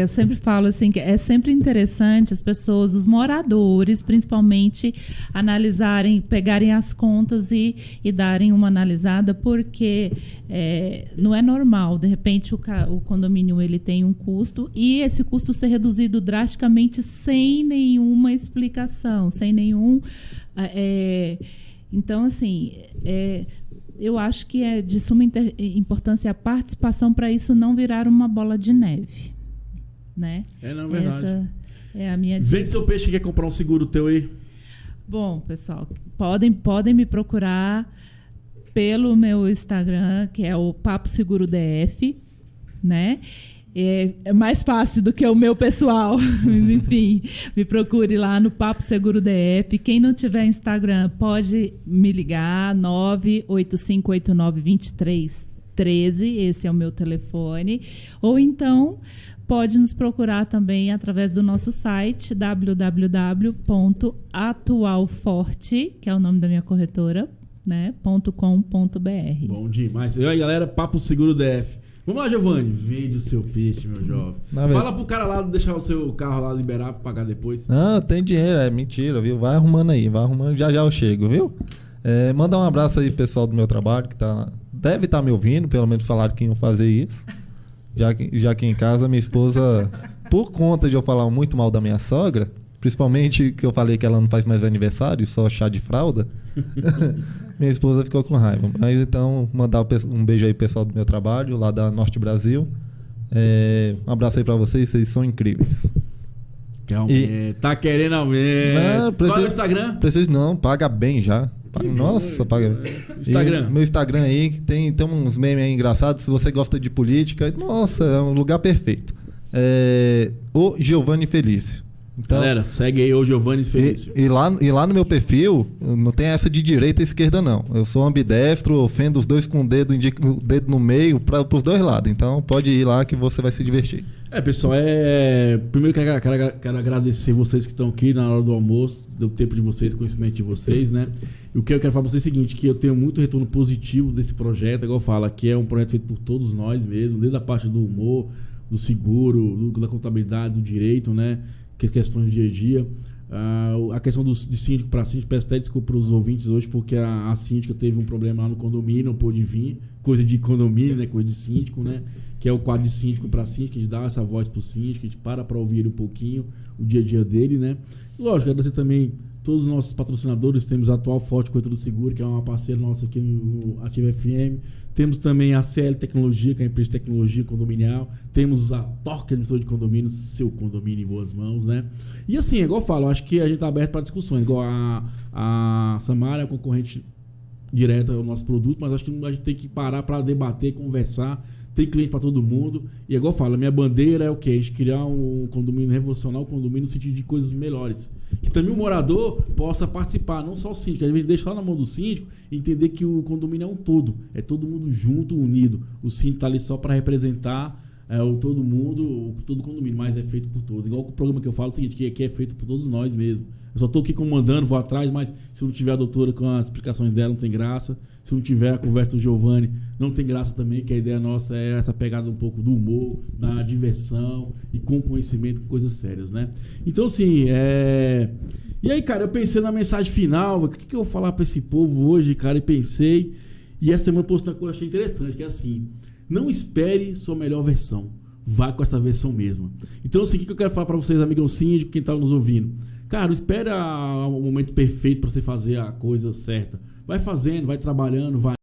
sempre falo assim que é sempre interessante as pessoas, os moradores, principalmente, analisarem, pegarem as contas e darem uma analisada, porque não é normal, de repente o condomínio ele tem um custo e esse custo ser reduzido drasticamente sem nenhuma explicação, sem nenhum... Então, assim... eu acho que é de suma importância a participação para isso não virar uma bola de neve, né? Não, verdade. Essa é a minha dica. Vende seu peixe que quer comprar um seguro teu aí. Bom, pessoal, podem me procurar pelo meu Instagram, que é o Papo Seguro DF, né? É mais fácil do que o meu pessoal. Enfim, me procure lá no Papo Seguro DF. Quem não tiver Instagram, pode me ligar, 985892313. Esse é o meu telefone. Ou então, pode nos procurar também através do nosso site, www.atualforte, que é o nome da minha corretora, né, .com.br. Bom demais. E aí, galera, Papo Seguro DF. Vamos lá, Giovanni. Vende o seu peixe, meu jovem. Fala pro cara lá deixar o seu carro lá liberar pra pagar depois. Não, tem dinheiro, é mentira, viu? Vai arrumando aí, já eu chego, viu? Mandar um abraço aí pro pessoal do meu trabalho, que deve estar me ouvindo, pelo menos falaram que iam fazer isso. Já que em casa, minha esposa, por conta de eu falar muito mal da minha sogra, principalmente que eu falei que ela não faz mais aniversário, só chá de fralda, minha esposa ficou com raiva. Mas então, mandar um beijo aí pro pessoal do meu trabalho, lá da Norte Brasil. Um abraço aí pra vocês são incríveis. Tá querendo aumento. Qual é o Instagram? Preciso não, paga bem já. Nossa, paga bem. Instagram. Meu Instagram aí, que tem uns memes aí engraçados. Se você gosta de política, nossa, é um lugar perfeito. O Giovanni Felício. Então, galera, segue aí o Giovanni Felício. E lá no meu perfil, não tem essa de direita e esquerda, não. Eu sou ambidestro, ofendo os dois com o dedo, indico o dedo no meio, pros dois lados. Então, pode ir lá que você vai se divertir. Pessoal, primeiro quero agradecer vocês que estão aqui na hora do almoço, deu tempo de vocês, conhecimento de vocês, né? E o que eu quero falar pra vocês é o seguinte, que eu tenho muito retorno positivo desse projeto, igual eu falo, que é um projeto feito por todos nós mesmo, desde a parte do humor, do seguro, da contabilidade, do direito, né? Que questões do dia a dia. A questão de síndico para síndico, peço até desculpa para os ouvintes hoje, porque a síndica teve um problema lá no condomínio, não pôde vir, coisa de condomínio, né, coisa de síndico, né, que é o quadro de síndico para síndico, a gente dá essa voz para o síndico, a gente para ouvir ele um pouquinho, o dia a dia dele, né. Lógico, agradecer também todos os nossos patrocinadores, temos a Atual Forte Corretora do Seguro, que é uma parceira nossa aqui no Ativa FM, temos também a CL Tecnologia, que é a empresa de tecnologia condominial, temos a Torque, administrador de condomínio, seu condomínio em boas mãos, né? E assim, igual eu falo, acho que a gente tá aberto para discussões, igual a Samara é concorrente direta ao nosso produto, mas acho que a gente tem que parar para debater, conversar, tem cliente para todo mundo, e igual eu falo, a minha bandeira é o quê? A gente criar um condomínio revolucionar o condomínio no sentido de coisas melhores, que também o morador possa participar, não só o síndico, às vezes deixar na mão do síndico e entender que o condomínio é um todo, é todo mundo junto, unido, o síndico tá ali só para representar todo mundo, todo condomínio, mas é feito por todos, igual o programa que eu falo é o seguinte, que aqui é feito por todos nós mesmo. Eu só estou aqui comandando, vou atrás, mas se não tiver a doutora com as explicações dela, não tem graça. Se não tiver a conversa do Giovanni, não tem graça também, que a ideia nossa é essa pegada um pouco do humor, da diversão e com conhecimento, com coisas sérias, né? Então, assim, E aí, cara, eu pensei na mensagem final, o que eu vou falar para esse povo hoje, cara, e pensei, e essa semana postei uma coisa que eu achei interessante, que é assim, não espere sua melhor versão, vá com essa versão mesma. Então, assim, o que eu quero falar para vocês, amigão síndico, quem tá nos ouvindo? Cara, não espera o momento perfeito para você fazer a coisa certa. Vai fazendo, vai trabalhando, vai